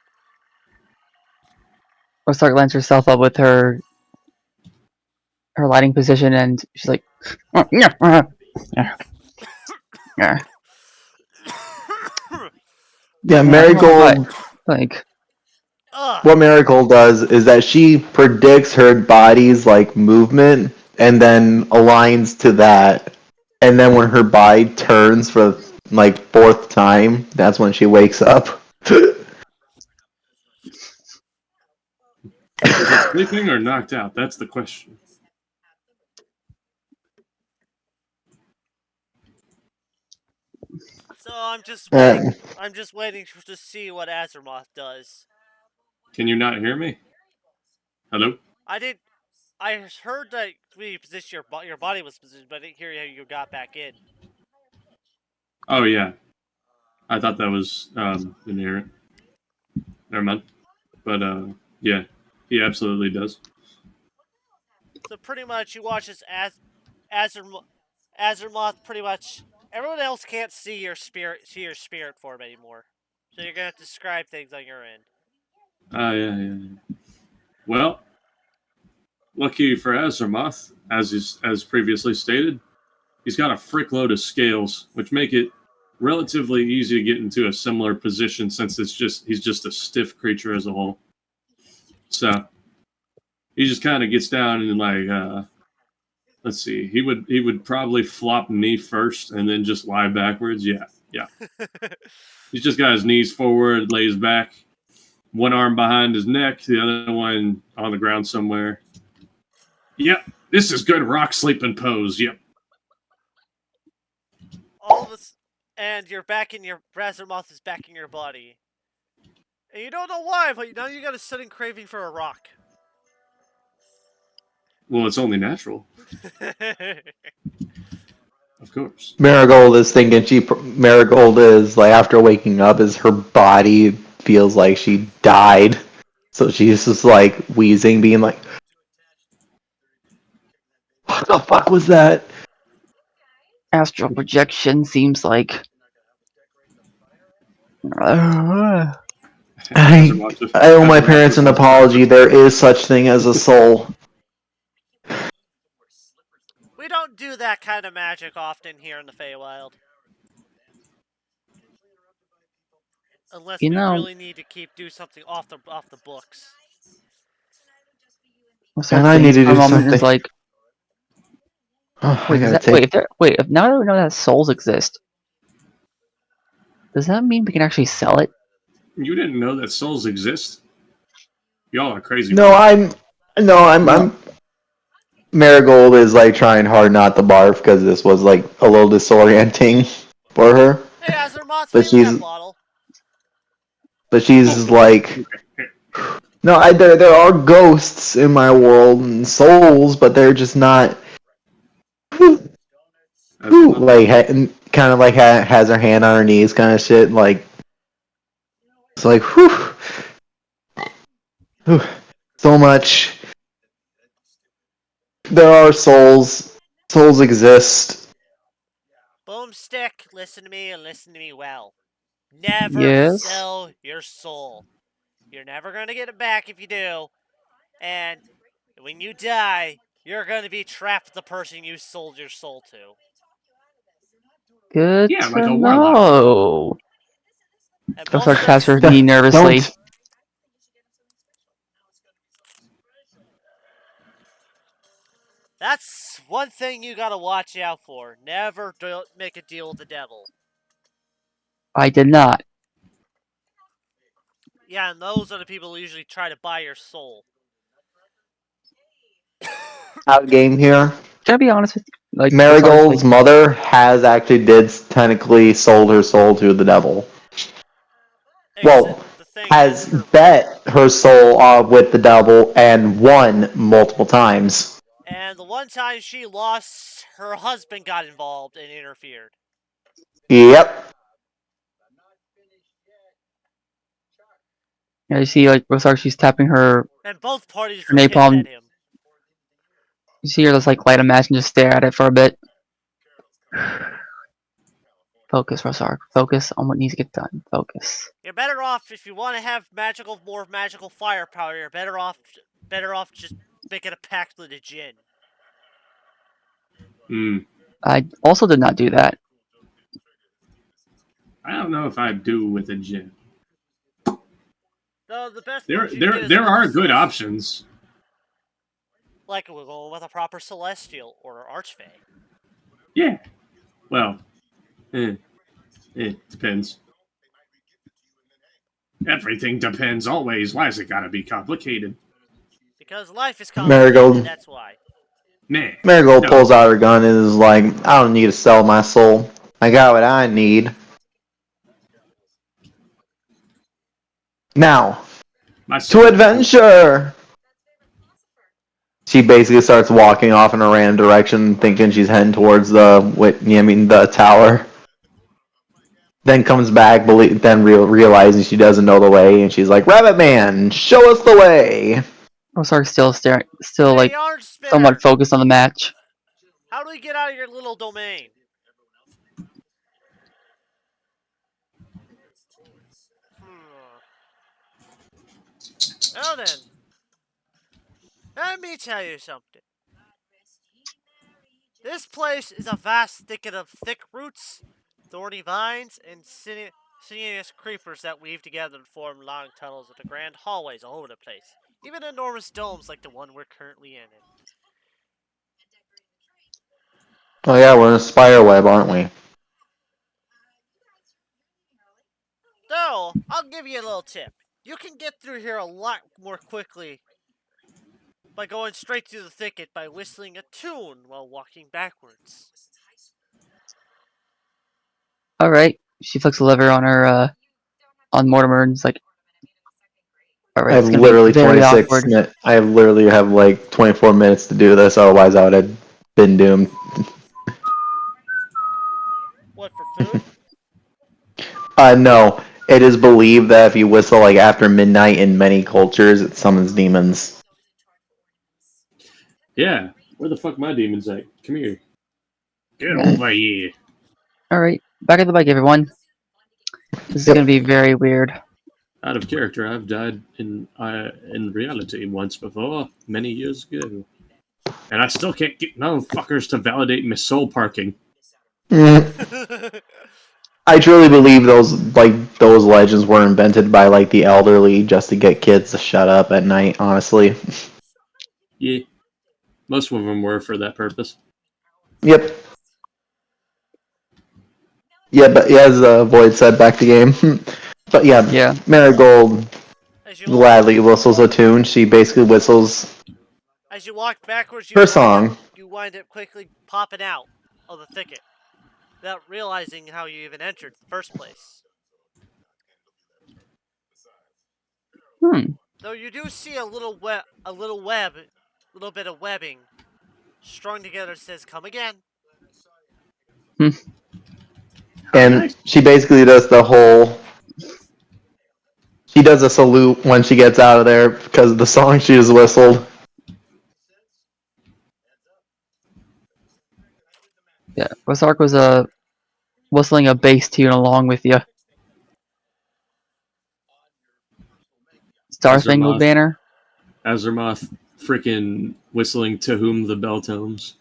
Rosark lines herself up with her lighting position, and she's like, Yeah, What? Marigold. Like, What Marigold does is that she predicts her body's like movement and then aligns to that. And then when her body turns for like 4th time, that's when she wakes up. Is it sleeping or knocked out? That's the question. So I'm just waiting. I'm just waiting to see what Azeroth does. Can you not hear me? Hello? I heard that we positioned your body was positioned, but I didn't hear how you got back in. Oh, yeah. I thought that was inherent. Never mind. But, yeah. He absolutely does. So pretty much, you watch as Azeroth. Pretty much, everyone else can't see your spirit form anymore. So you're gonna have to describe things on your end. Yeah. Well, lucky for Azeroth, as previously stated, he's got a frickload of scales, which make it relatively easy to get into a similar position since he's just a stiff creature as a whole. So he just kind of gets down and like let's see, he would probably flop knee first and then just lie backwards. Yeah. He's just got his knees forward, lays back, one arm behind his neck, the other one on the ground somewhere. Yep, this is good rock sleeping pose. Yep. All of us, and you're back in your Azeroth is back in your body, and you don't know why, but now you got a sudden craving for a rock. Well, it's only natural, of course. Marigold is thinking Marigold is like after waking up is her body feels like she died. So she's just like wheezing, being like, what the fuck was that? astral projection seems like. I Azeroth just- owe my Azeroth parents just an wants to apology. touch There it. is such thing as a soul. We don't do that kind of magic often here in the Feywild. Unless You we know, really need to do something off the books. And I Rosark need thinks to for a do moment is something. like, Oh, I wait, gotta take. if now that we know that souls exist, does that mean we can actually sell it? You didn't know that souls exist? Y'all are crazy. No, people. I'm. Marigold is like trying hard not to barf because this was like a little disorienting for her. Hey, Azeroth, But hand me that she's, bottle. but she's like, no, there are ghosts in my world and souls, but they're just not. Like kind of like has her hand on her knees, kind of shit. Like it's like, whew, so much. There are souls. Souls exist. Boomstick, listen to me and listen to me well. Never Yes. sell your soul. You're never going to get it back if you do. And when you die, you're going to be trapped with the person you sold your soul to. Good Yeah, like to a warlock. know. And most Rosark of taps her this, knee nervously. Don't. that's one thing you got to watch out for. Never make a deal with the devil. I did not. Yeah, and those are the people who usually try to buy your soul. Out game here. Can I be honest with you? Like Rosark, like Marigold's mother has actually did technically sold her soul to the devil. Well, The thing is, has bet her soul with the devil and won multiple times. and the one time she lost, her husband got involved and interfered. Yep. you see, like Rosark, she's tapping her And both parties her were pissed napalm. at him. You see her just like light a match and just stare at it for a bit. Focus, Rosark. Focus on what needs to get done. Focus. You're better off if you want to have more magical firepower. You're better off just making a pact with a djinn. I also did not do that. I don't know if I'd do with a djinn. No, the best There, ones you can get is there with are the good Celestial. options. Like we'll go with a proper celestial or archfey. Yeah. Well, depends. Everything depends always. Why is it gotta be complicated? Because life is complicated, Marigold. that's why. Nah. Marigold No. pulls out her gun and is like, I don't need to sell my soul. I got what I need. Now, to adventure! She basically starts walking off in a random direction, thinking she's heading towards the tower. Then comes back, realizing she doesn't know the way, and she's like, Rabbit Man, show us the way! Rosark's still staring, still Hey, like Yarn Spinner! somewhat focused on the match. How do we get out of your little domain? Well then, let me tell you something. This place is a vast thicket of thick roots, thorny vines, and sinuous creepers that weave together to form long tunnels with the grand hallways all over the place. Even enormous domes like the one we're currently in. Oh yeah, we're in a spider web, aren't we? So, I'll give you a little tip. You can get through here a lot more quickly by going straight through the thicket by whistling a tune while walking backwards. Alright. She flicks the lever on her, on Mortimer and it's like, alright, it's gonna be very awkward. I literally have like 24 minutes to do this, otherwise I would have been doomed. What, for food? No. It is believed that if you whistle like after midnight in many cultures, it summons demons. Yeah. Where the fuck my demons at? Come here. Get Okay. over here. Alright, back at the bike, everyone. This is gonna be very weird. Out of character, I've died in reality once before, many years ago. And I still can't get no fuckers to validate my soul parking. I truly believe those legends were invented by like the elderly just to get kids to shut up at night, honestly. Yeah. Most of them were for that purpose. Yep. Yeah, but as Void said, back to game. But Yeah. Marigold As you gladly whistles a tune. She basically whistles as you walk backwards, her song. you wind up quickly popping out of the thicket without realizing how you even entered in the first place. Hmm. Though you do see a little little bit of webbing strung together says "Come again." Hmm. How And nice. she basically does the whole. She does a salute when she gets out of there because of the song she just whistled. Yeah. Rosark was whistling a bass tune along with you. Star Spangled Azermoth, Banner. Azermoth, freaking whistling "To Whom the Bell Tolls."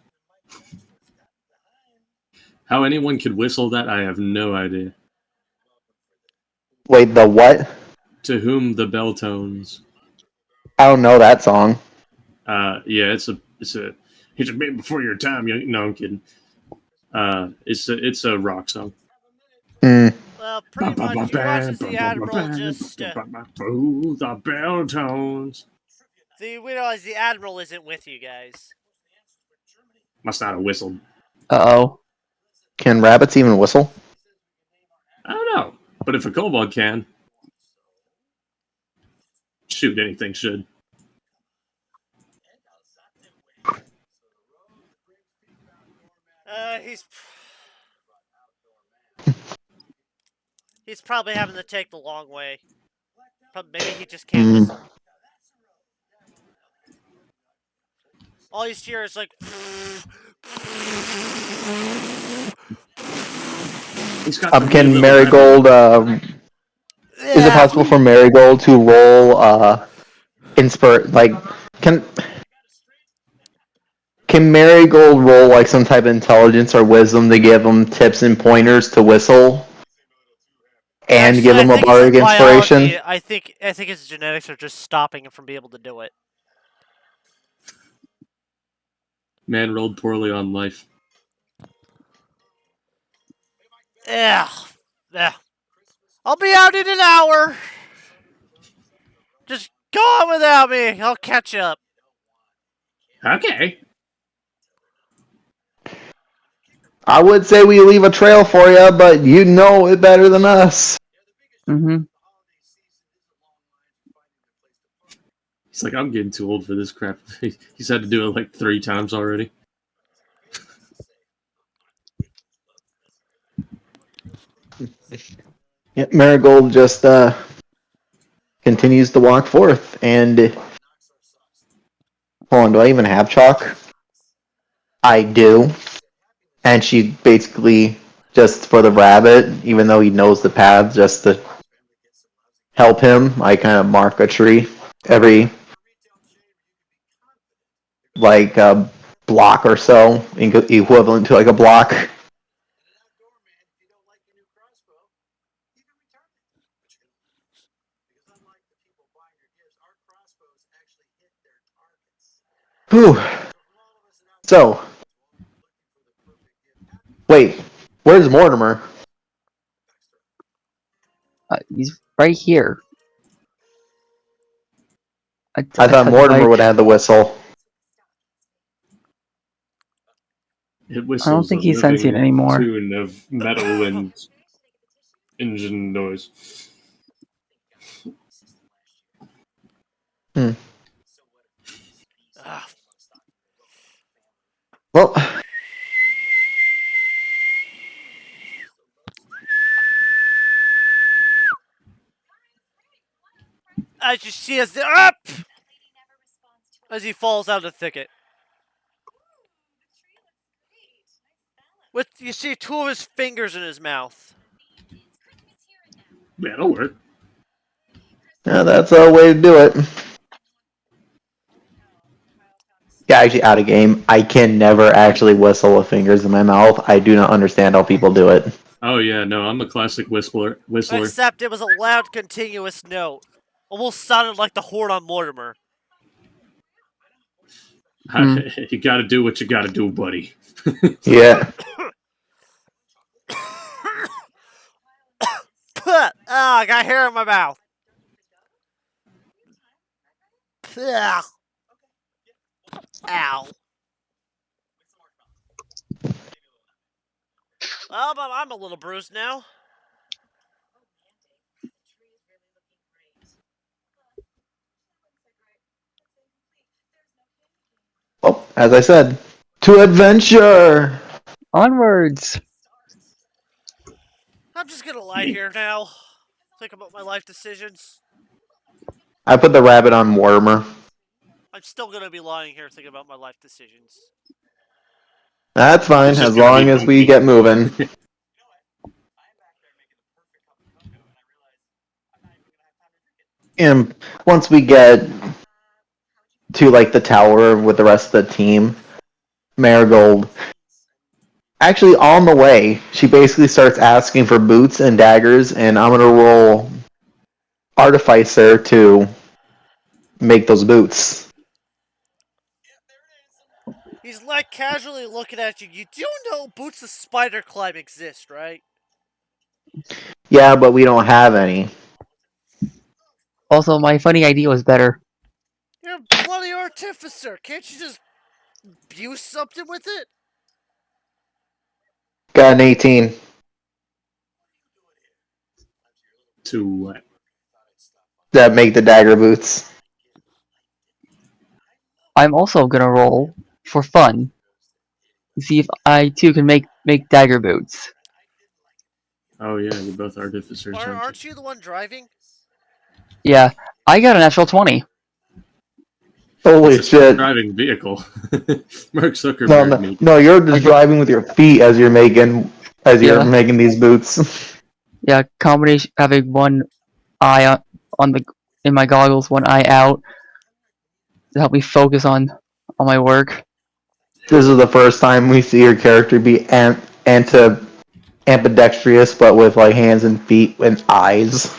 How anyone could whistle that, I have no idea. Wait, the what? To Whom the Bell Tones. I don't know that song. Yeah, it's a bit before your time. No, I'm kidding. It's a rock song. Mm. Well, pretty much you watch as the admiral just The bell tones. you realize the admiral isn't with you guys. Must not have whistled. Uh-oh. Can rabbits even whistle? I don't know, but if a kobold can, shoot, anything should. He's probably having to take the long way. Maybe he just can't Mm. whistle. All you hear is like. He's got the wee Can little rabbit. Marigold? Is it possible for Marigold to roll? Like can Can Marigold roll like some type of intelligence or wisdom to give him tips and pointers to whistle, and give Actually, I him a think it's his bardic inspiration? biology. I think his genetics are just stopping him from being able to do it. Man rolled poorly on life. Yeah. Yeah. I'll be out in an hour. Just go on without me. I'll catch up. Okay. I would say we leave a trail for you, but you know it better than us. Mm-hmm. He's like, I'm getting too old for this crap. He's had to do it like 3 times already. Yeah, Marigold just continues to walk forth, and hold on, do I even have chalk? I do. And she basically just for the rabbit, even though he knows the path, just to help him, I kind of mark a tree every like block or so, equivalent to like a block. Whew. So, wait, where's Mortimer? He's right here. I thought took Mortimer my- would have the whistle. It I whistles don't think a he's sentient living anymore. tune of metal and engine noise. Hmm. Ugh. Well, As you see as the up as he falls out of the thicket. With you see 2 of his fingers in his mouth. Yeah, that'll work. yeah, that's a way to do it. Yeah, actually, out of game. I can never actually whistle with fingers in my mouth. I do not understand how people do it. Oh yeah, no, I'm a classic whistler. Except it was a loud, continuous note. Almost sounded like the horn on Mortimer. You got to do what you got to do, buddy. Yeah. I got hair in my mouth. Ugh. Ow. Well, but I'm a little bruised now. Well, as I said, to adventure. Onwards. I'm just gonna lie here now. Think about my life decisions. I put the rabbit on warmer. I'm still gonna be lying here thinking about my life decisions. That's fine, It's just as gonna long be as we hunky. get moving. And once we get to like the tower with the rest of the team, Marigold. Actually, on the way, she basically starts asking for boots and daggers, and I'm gonna roll Artificer to make those boots. He's like casually looking at you. You do know boots of spider climb exist, right? Yeah, but we don't have any. Also, my funny idea was better. You're a bloody artificer. Can't you just abuse something with it? Got an 18. To what? That make the dagger boots. I'm also gonna roll for fun to see if I too can make dagger boots. Oh yeah, you're both artificers, Aren't you the one driving? Yeah, I got a natural 20. Holy It's a shit. driving vehicle. Mark No, Zuckerberg no, made. no, you're just Okay. driving with your feet as you're making Yeah. these boots. Yeah, combination having one eye on the in my goggles, one eye out to help me focus on my work. This is the first time we see your character be ambidextrous, but with like hands and feet and eyes.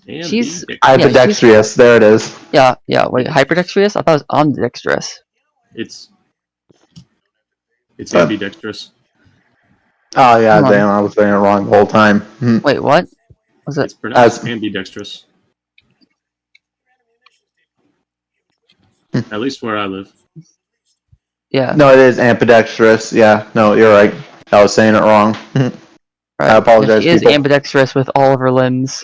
She's Ambidextrous, there it is. yeah. Wait, hyperdextrous? I thought it was ambidextrous. It's Huh. ambidextrous. Oh yeah, Hold on. damn, I was saying it wrong the whole time. Wait, what? Was it? It's pronounced As- ambidextrous. At least where I live. Yeah, No, it is ambidextrous. Yeah, no, you're right. I was saying it wrong. right. I apologize, She is people. ambidextrous with all of her limbs.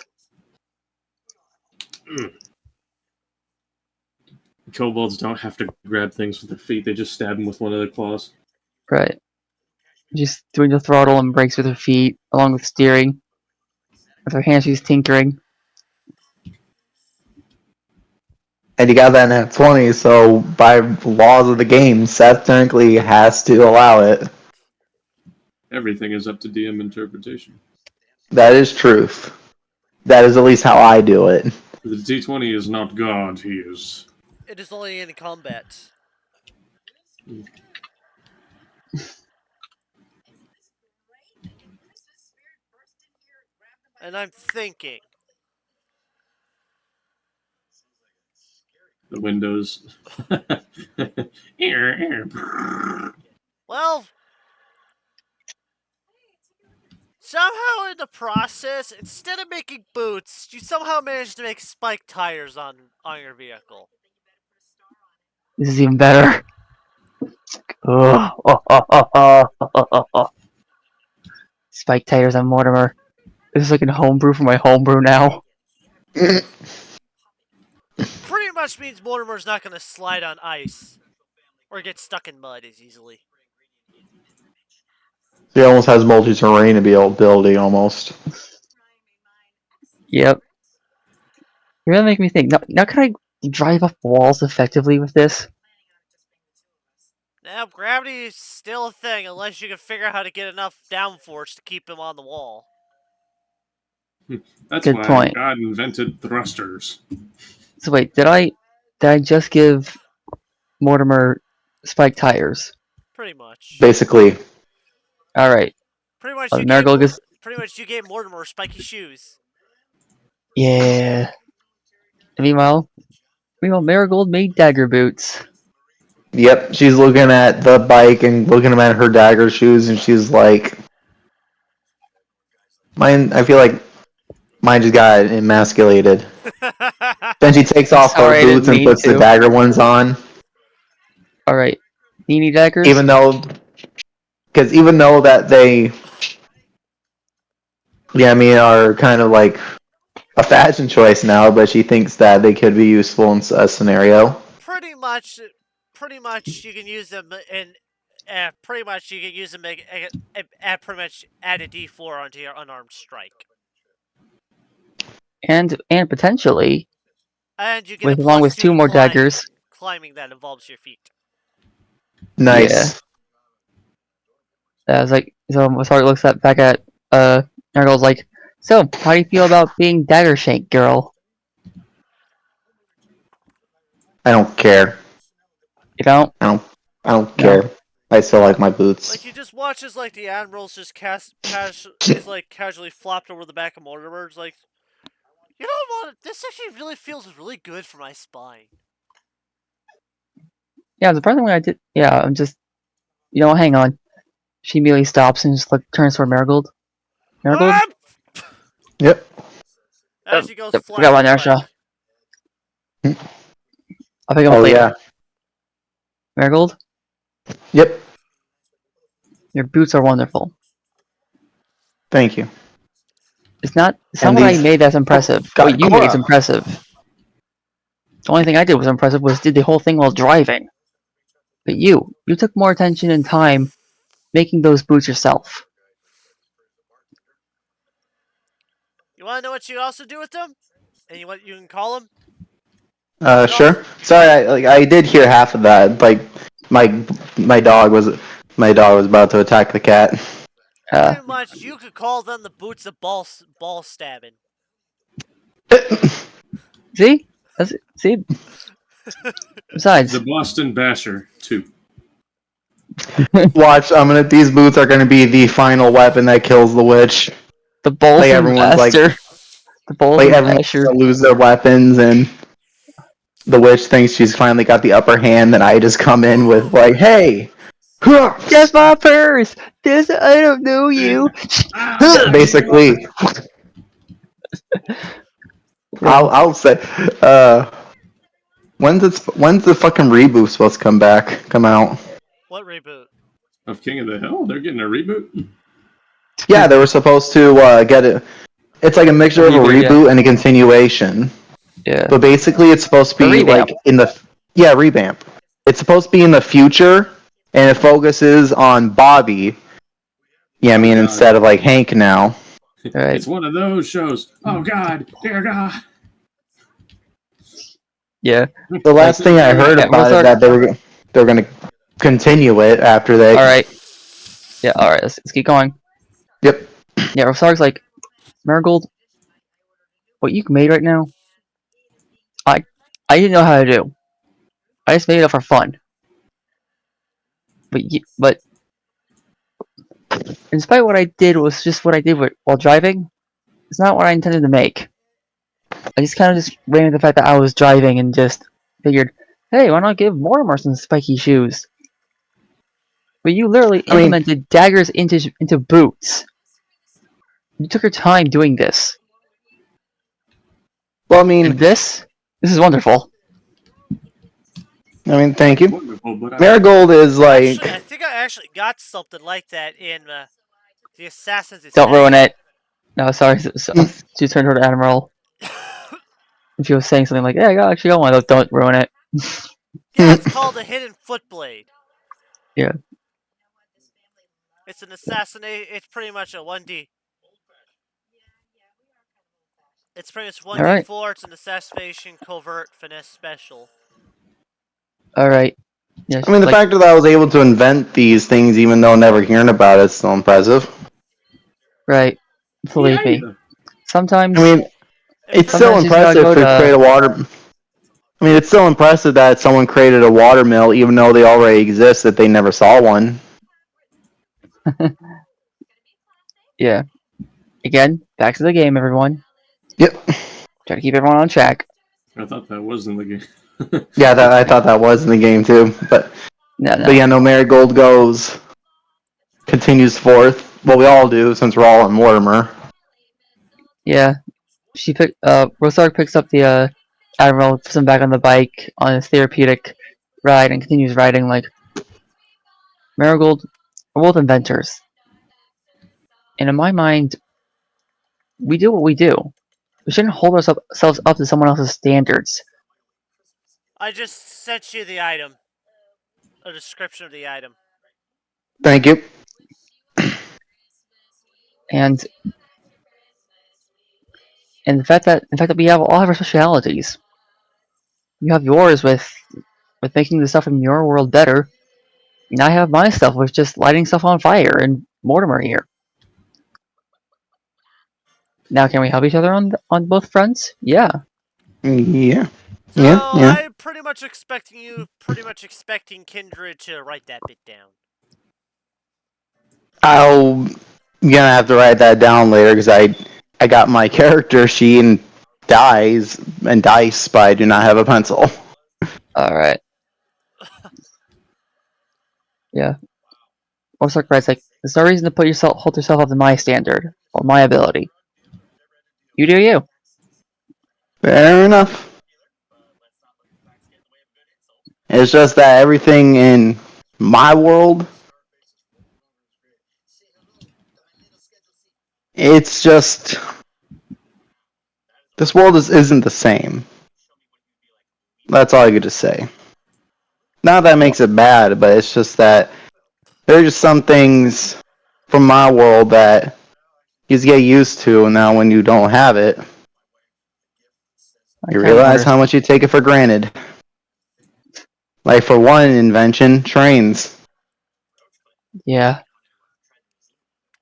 Kobolds don't have to grab things with their feet; they just stab them with one of their claws. Right. She's doing the throttle and brakes with her feet, along with steering. With her hands, she's tinkering. And you got that nat 20, so by laws of the game, Seth technically has to allow it. Everything is up to DM interpretation. That is truth. That is at least how I do it. The D20 is not God; he is. It is only in combat. And I'm thinking. The windows. Well, somehow in the process, instead of making boots, you somehow managed to make spike tires on your vehicle. This is even better. Spike tires on Mortimer. This is like a homebrew for my homebrew now. Pretty much means Mortimer's not going to slide on ice or get stuck in mud as easily. He almost has multi-terrain ability, almost. Yep. You're gonna make me think. Now can I drive up walls effectively with this? Now, gravity is still a thing unless you can figure out how to get enough downforce to keep him on the wall. That's Good why point. God invented thrusters. So wait, did I just give Mortimer spike tires? Pretty much. Basically. Alright. Pretty much Marigold gets you gave Mortimer spiky shoes. yeah. And meanwhile Marigold made dagger boots. Yep, she's looking at the bike and looking at her dagger shoes, and she's like, "Mine. I feel like Mine just got emasculated. Then she takes off her Sorry, I didn't boots and mean puts the to. dagger ones on. Alright. Beanie daggers? Even though that they, yeah, I mean, are kind of like a fashion choice now, but she thinks that they could be useful in a scenario. pretty much you can use them in pretty much you can use them at pretty much add a D4 onto your unarmed strike, And potentially, and you get a with along with plus 2 2 to more daggers. climbing that involves your feet. Nice. Yeah. I was like, so Masari looks back at Marigold's like, so, how do you feel about being dagger shank, girl? I don't care. You don't? I don't No. care. I still like my boots. Like, you just watch as like the admiral's just is like casually flopped over the back of Mortimer. It's like, you know what? This actually really feels really good for my spine. Yeah, surprisingly I did. Yeah, I'm just, hang on. She immediately stops and just turns toward Marigold. Marigold? Yep. As he goes Yep, flying forgot about away. inertia. I'll pick him up Oh later. yeah. Marigold, Yep. your boots are wonderful. Thank you. It's not And what I these- made that's impressive. God, What you made is Cora. impressive. The only thing I did was impressive was did the whole thing while driving. But you took more attention and time making those boots yourself. You want to know what you also do with them? And what you can call them? Sure. Sorry, I did hear half of that. Like, my dog was about to attack the cat. Pretty much, you could call them the boots of ball stabbing. See? See? Besides, The Boston Basher 2. Watch, these boots are gonna be the final weapon that kills the witch. the Bolton everyone's like- Master. The Bolton Everyone's Basher. gonna lose their weapons, and the witch thinks she's finally got the upper hand. And I just come in with like, "Hey, That's my purse! I don't know you! basically." I'll say, when's the fucking reboot supposed to come out? What reboot? Of King of the Hill? They're getting a reboot? Yeah, they were supposed to get it. It's like a mixture of a Reboot, reboot and a continuation. Yeah. But basically, it's supposed to A be revamp. like revamp. It's supposed to be in the future, and it focuses on Bobby. Yeah, I mean, God. instead of like Hank now. Right. It's one of those shows. Oh God, dear God. Yeah. The last thing I heard Yeah, about it, that they were going to continue it after they. Alright. Yeah, alright, let's keep going. Yep. Yeah, Rosar's like, Marigold, what you made right now, I didn't know how to do. I just made it up for fun. But in spite of what I did was just what I did while driving, it's not what I intended to make. I just kind of just ran with the fact that I was driving and just figured, hey, why not give Mortimer some spiky shoes? But you literally implemented daggers into boots. You took your time doing this. Well, And this is wonderful. thank you. Wonderful, but Marigold is like. Actually, I think I actually got something like that in the Assassin's. Don't ruin it. No, sorry. She turned toward Admiral. And she was saying something like, yeah, I actually got one of those. Don't ruin it. Yeah, it's called a hidden foot blade. Yeah. It's an assassinate. It's pretty much a 1D. It's pretty much 1D4. It's an assassination covert finesse special. Alright. Yeah, The fact that I was able to invent these things, even though never hearing about it, is still impressive. Right. Believe me. Sometimes. It's still Sometimes you just gotta impressive go to create a water. It's still impressive that someone created a water mill, even though they already exist, that they never saw one. Yeah. Again, back to the game, everyone. Yep. Try to keep everyone on track. I thought that was in the game. Yeah, I thought that was in the game too, but yeah, no. Marigold continues forth. Well, we all do since we're all in Mortimer. Yeah. Rosar picks up the Admiral, puts him back on the bike on his therapeutic ride, and continues riding like Marigold. We're both inventors, and in my mind, we do what we do. We shouldn't hold ourselves up to someone else's standards. I just sent you the item. A description of the item. Thank you. And the fact that we all have our specialities. You have yours with making the stuff in your world better, and I have my stuff with just lighting stuff on fire. And Mortimer here. Now, can we help each other on both fronts? Yeah. Yeah. So Yeah. I'm pretty much expecting Kindred to write that bit down. I'll gonna have to write that down later because I got my character sheet and dice, but I do not have a pencil. All right. Yeah. Also, Christ, like, there's no reason to hold yourself up to my standard or my ability. You do you. Fair enough. It's just that everything in my world, it's just this world isn't the same. That's all I could just say. Not that makes it bad, but it's just that there are just some things from my world that you just get used to, and now when you don't have it, I you kind of realize how understand. much you take it for granted. Like for one invention, trains. Yeah.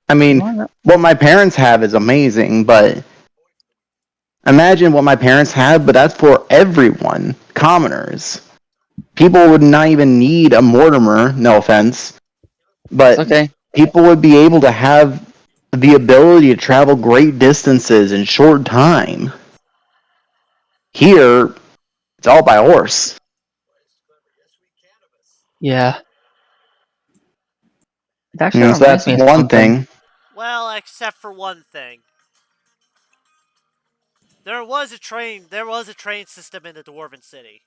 I mean, Well, what my parents have is amazing, but imagine what my parents have, but that's for everyone, commoners. People would not even need a Mortimer, no offense, it's but okay. people would be able to have the ability to travel great distances in short time. Here, it's all by horse. Yeah. It You actually know, so reminds that's me of one something. thing. Well, except for one thing. There was a train system in the Dwarven City.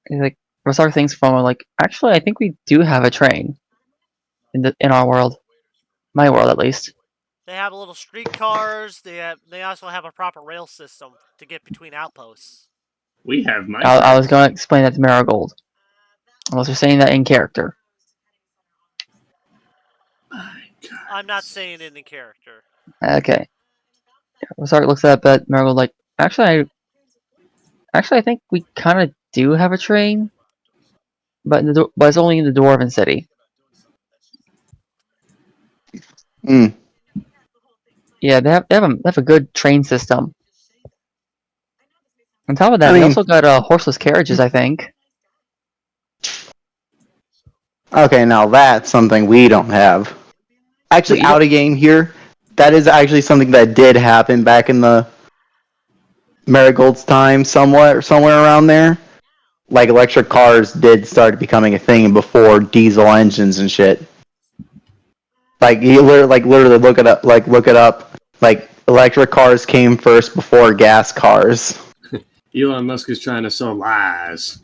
It's like, Rosar thinks from like, actually, I think we do have a train in our world. My world, at least. They have little streetcars. They also have a proper rail system to get between outposts. We have my I train. was going to explain that to Marigold. Unless you're saying that in character. I'm not saying it in character. Okay. Rosar looks at that, but Marigold like, actually, I think we kind of do have a train, but but it's only in the Dwarven City. Mm. Yeah, they have a good train system. On top of that, I they mean, also got horseless carriages, I think. okay, now that's something we don't have. Actually, Wait, you out don't? of game here, that is actually something that did happen back in the Marigold's time, somewhat, or somewhere around there. Like electric cars did start becoming a thing before diesel engines and shit. Like you literally look it up. Look it up. Like electric cars came first before gas cars. Elon Musk is trying to sell lies.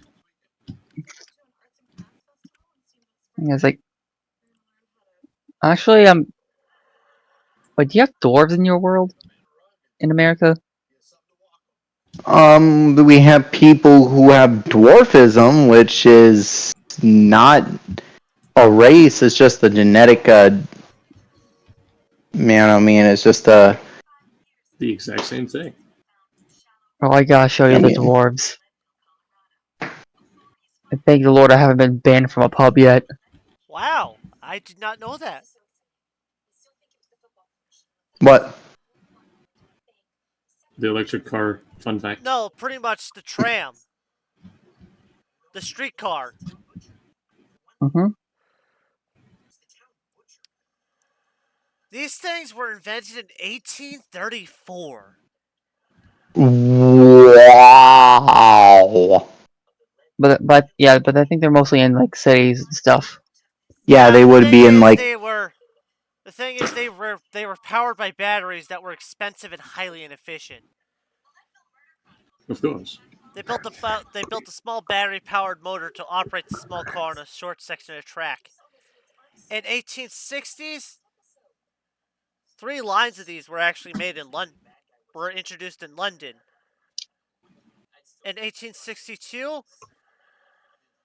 It's like, actually, Wait, do you have dwarves in your world in America? We have people who have dwarfism, which is not a race. It's just a genetic. Man, I mean, it's just a. The exact same thing. Oh, I gotta show you I the mean, dwarves. And thank the Lord I haven't been banned from a pub yet. Wow, I did not know that. what? The electric car, fun fact. No, pretty much the tram. The streetcar. Mm-hmm. These things were invented in 1834. Wow. But I think they're mostly in like cities and stuff. Yeah, Yeah, they would be in like. they were powered by batteries that were expensive and highly inefficient. Of course. They built a small battery-powered motor to operate the small car on a short section of track. In 1860s, 3 lines of these were actually made in London. Were introduced in London. In 1862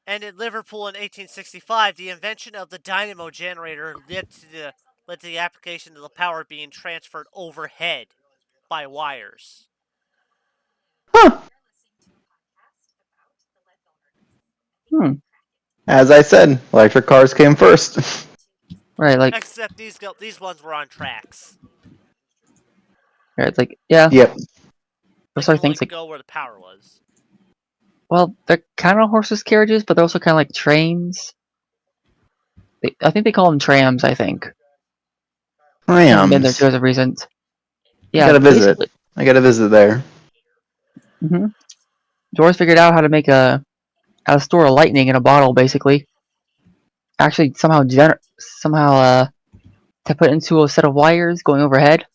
and in Liverpool in 1865, the invention of the dynamo generator led to the application of the power being transferred overhead by wires. Huh. Hmm. As I said, electric cars came first. Right, like, Except these ones were on tracks. right, like, yeah. Yep. They Those sort could of only things like, go where the power was. well, they're kind of horses carriages, but they're also kind of like trains. I think they call them trams. I think. I haven't been there Rams. too as of recent. I Yeah, gotta visit. basically. I gotta visit there. George figured out how to how to store lightning in a bottle, basically. Actually, somehow to put into a set of wires going overhead,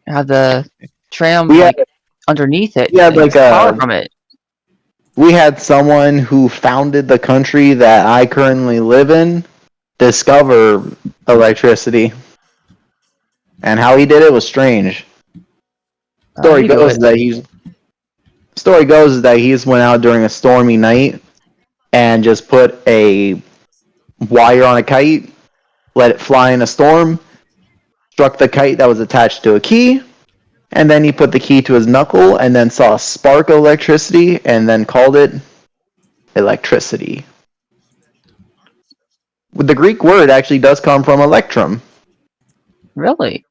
and have the tram We had like underneath it we had and like get power a from it. we had someone who founded the country that I currently live in discover electricity, and how he did it was strange. How'd Story he do goes it? that he's story goes that he just went out during a stormy night and just put a wire on a kite, let it fly in a storm, struck the kite that was attached to a key, and then he put the key to his knuckle and then saw a spark of electricity and then called it electricity. The Greek word actually does come from electrum. Really?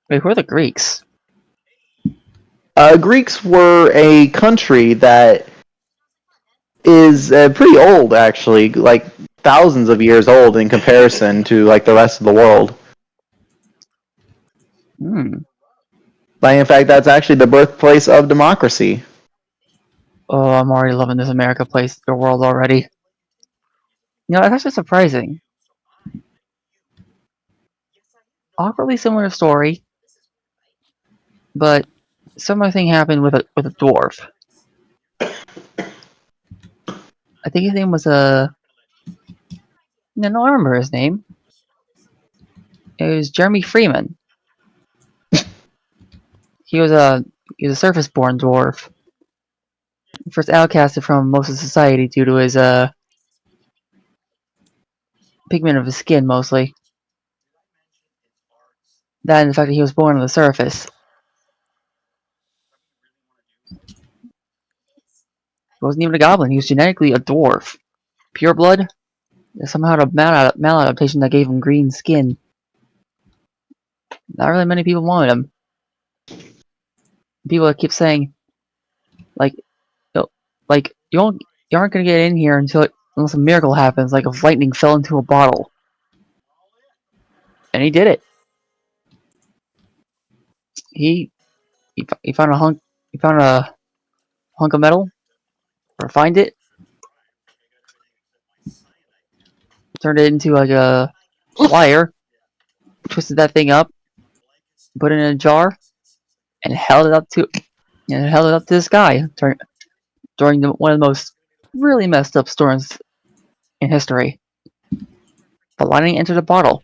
Wait, who are the Greeks? Greeks were a country that is pretty old, actually, like thousands of years old in comparison to like the rest of the world. Hmm. Like, in fact, that's actually the birthplace of democracy. Oh, I'm already loving this America place, the world already. You know, that's actually surprising. Awkwardly similar story, but similar thing happened with a dwarf. I think his name was no, I don't remember his name. It was Jeremy Freeman. He was a surface-born dwarf, first outcasted from most of society due to his pigment of his skin mostly. That and the fact that he was born on the surface. He wasn't even a goblin. He was genetically a dwarf, pure blood. Somehow had a maladaptation that gave him green skin. Not really many people wanted him. People that keep saying, like, like you aren't gonna get in here unless a miracle happens, like if lightning fell into a bottle. And he did it. He he found a hunk of metal, refined it, turned it into like a wire, twisted that thing up, put it in a jar, and held it up to the sky during one of the most really messed up storms in history. The lightning entered a bottle,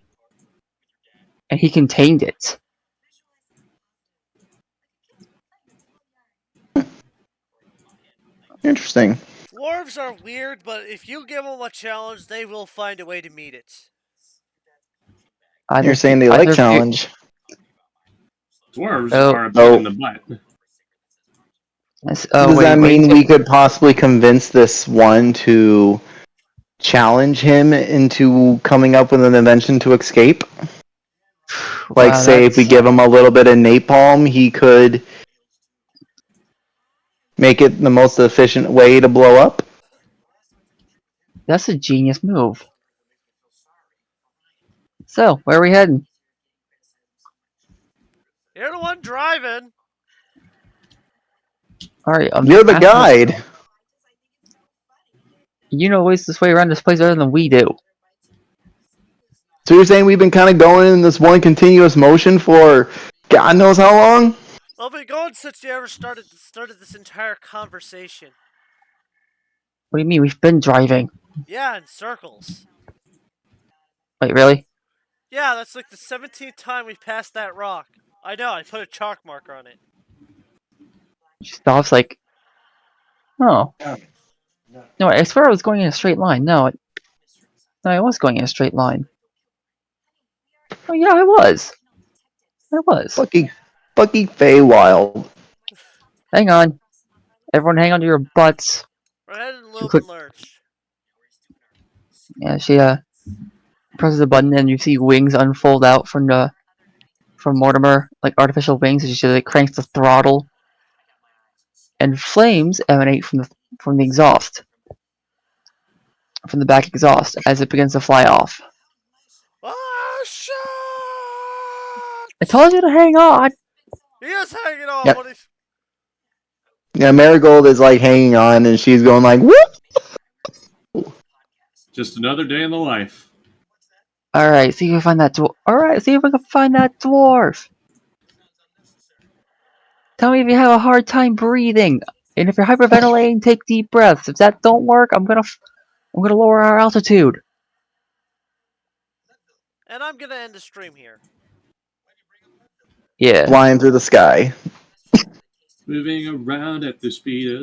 and he contained it. Interesting. Dwarves are weird, but if you give them a challenge, they will find a way to meet it. You're saying they like challenge. Dwarves Oh, are a pain in the butt. Does wait, that what do you mean say? we could possibly convince this one to challenge him into coming up with an invention to escape? Like, Wow, say, if we give him a little bit of napalm, he could make it the most efficient way to blow up? that's a genius move. So, where are we heading? You're the one driving. Alright, You're the guide. you know ways this way around this place better than we do. So you're saying we've been kind of going in this one continuous motion for God knows how long? I'll be gone since you ever started this entire conversation. What do you mean? We've been driving. Yeah, in circles. Wait, really? Yeah, that's like the 17th time we passed that rock. I know, I put a chalk marker on it. She stops like, oh. No, I swear I was going in a straight line. No, I was going in a straight line. Oh yeah, I was. I was. Fucking Feywild. Hang on. Everyone hang on to your butts. We're headed to She click. Loben Lurch. Yeah, she presses a button and you see wings unfold out from Mortimer, like artificial wings, as she like cranks the throttle, and flames emanate from the exhaust, from the back exhaust, as it begins to fly off. Ah, shit! I told you to hang on. He is hanging on, Yep. but he's... Yeah, Marigold is like hanging on, and she's going like, "Whoop!" Just another day in the life. All right, see if we can find that dwarf. All right, see if we can find that dwarf. Tell me if you have a hard time breathing, and if you're hyperventilating, take deep breaths. If that don't work, I'm gonna lower our altitude. And I'm gonna end the stream here. Yeah. Flying through the sky. Moving around at the speed of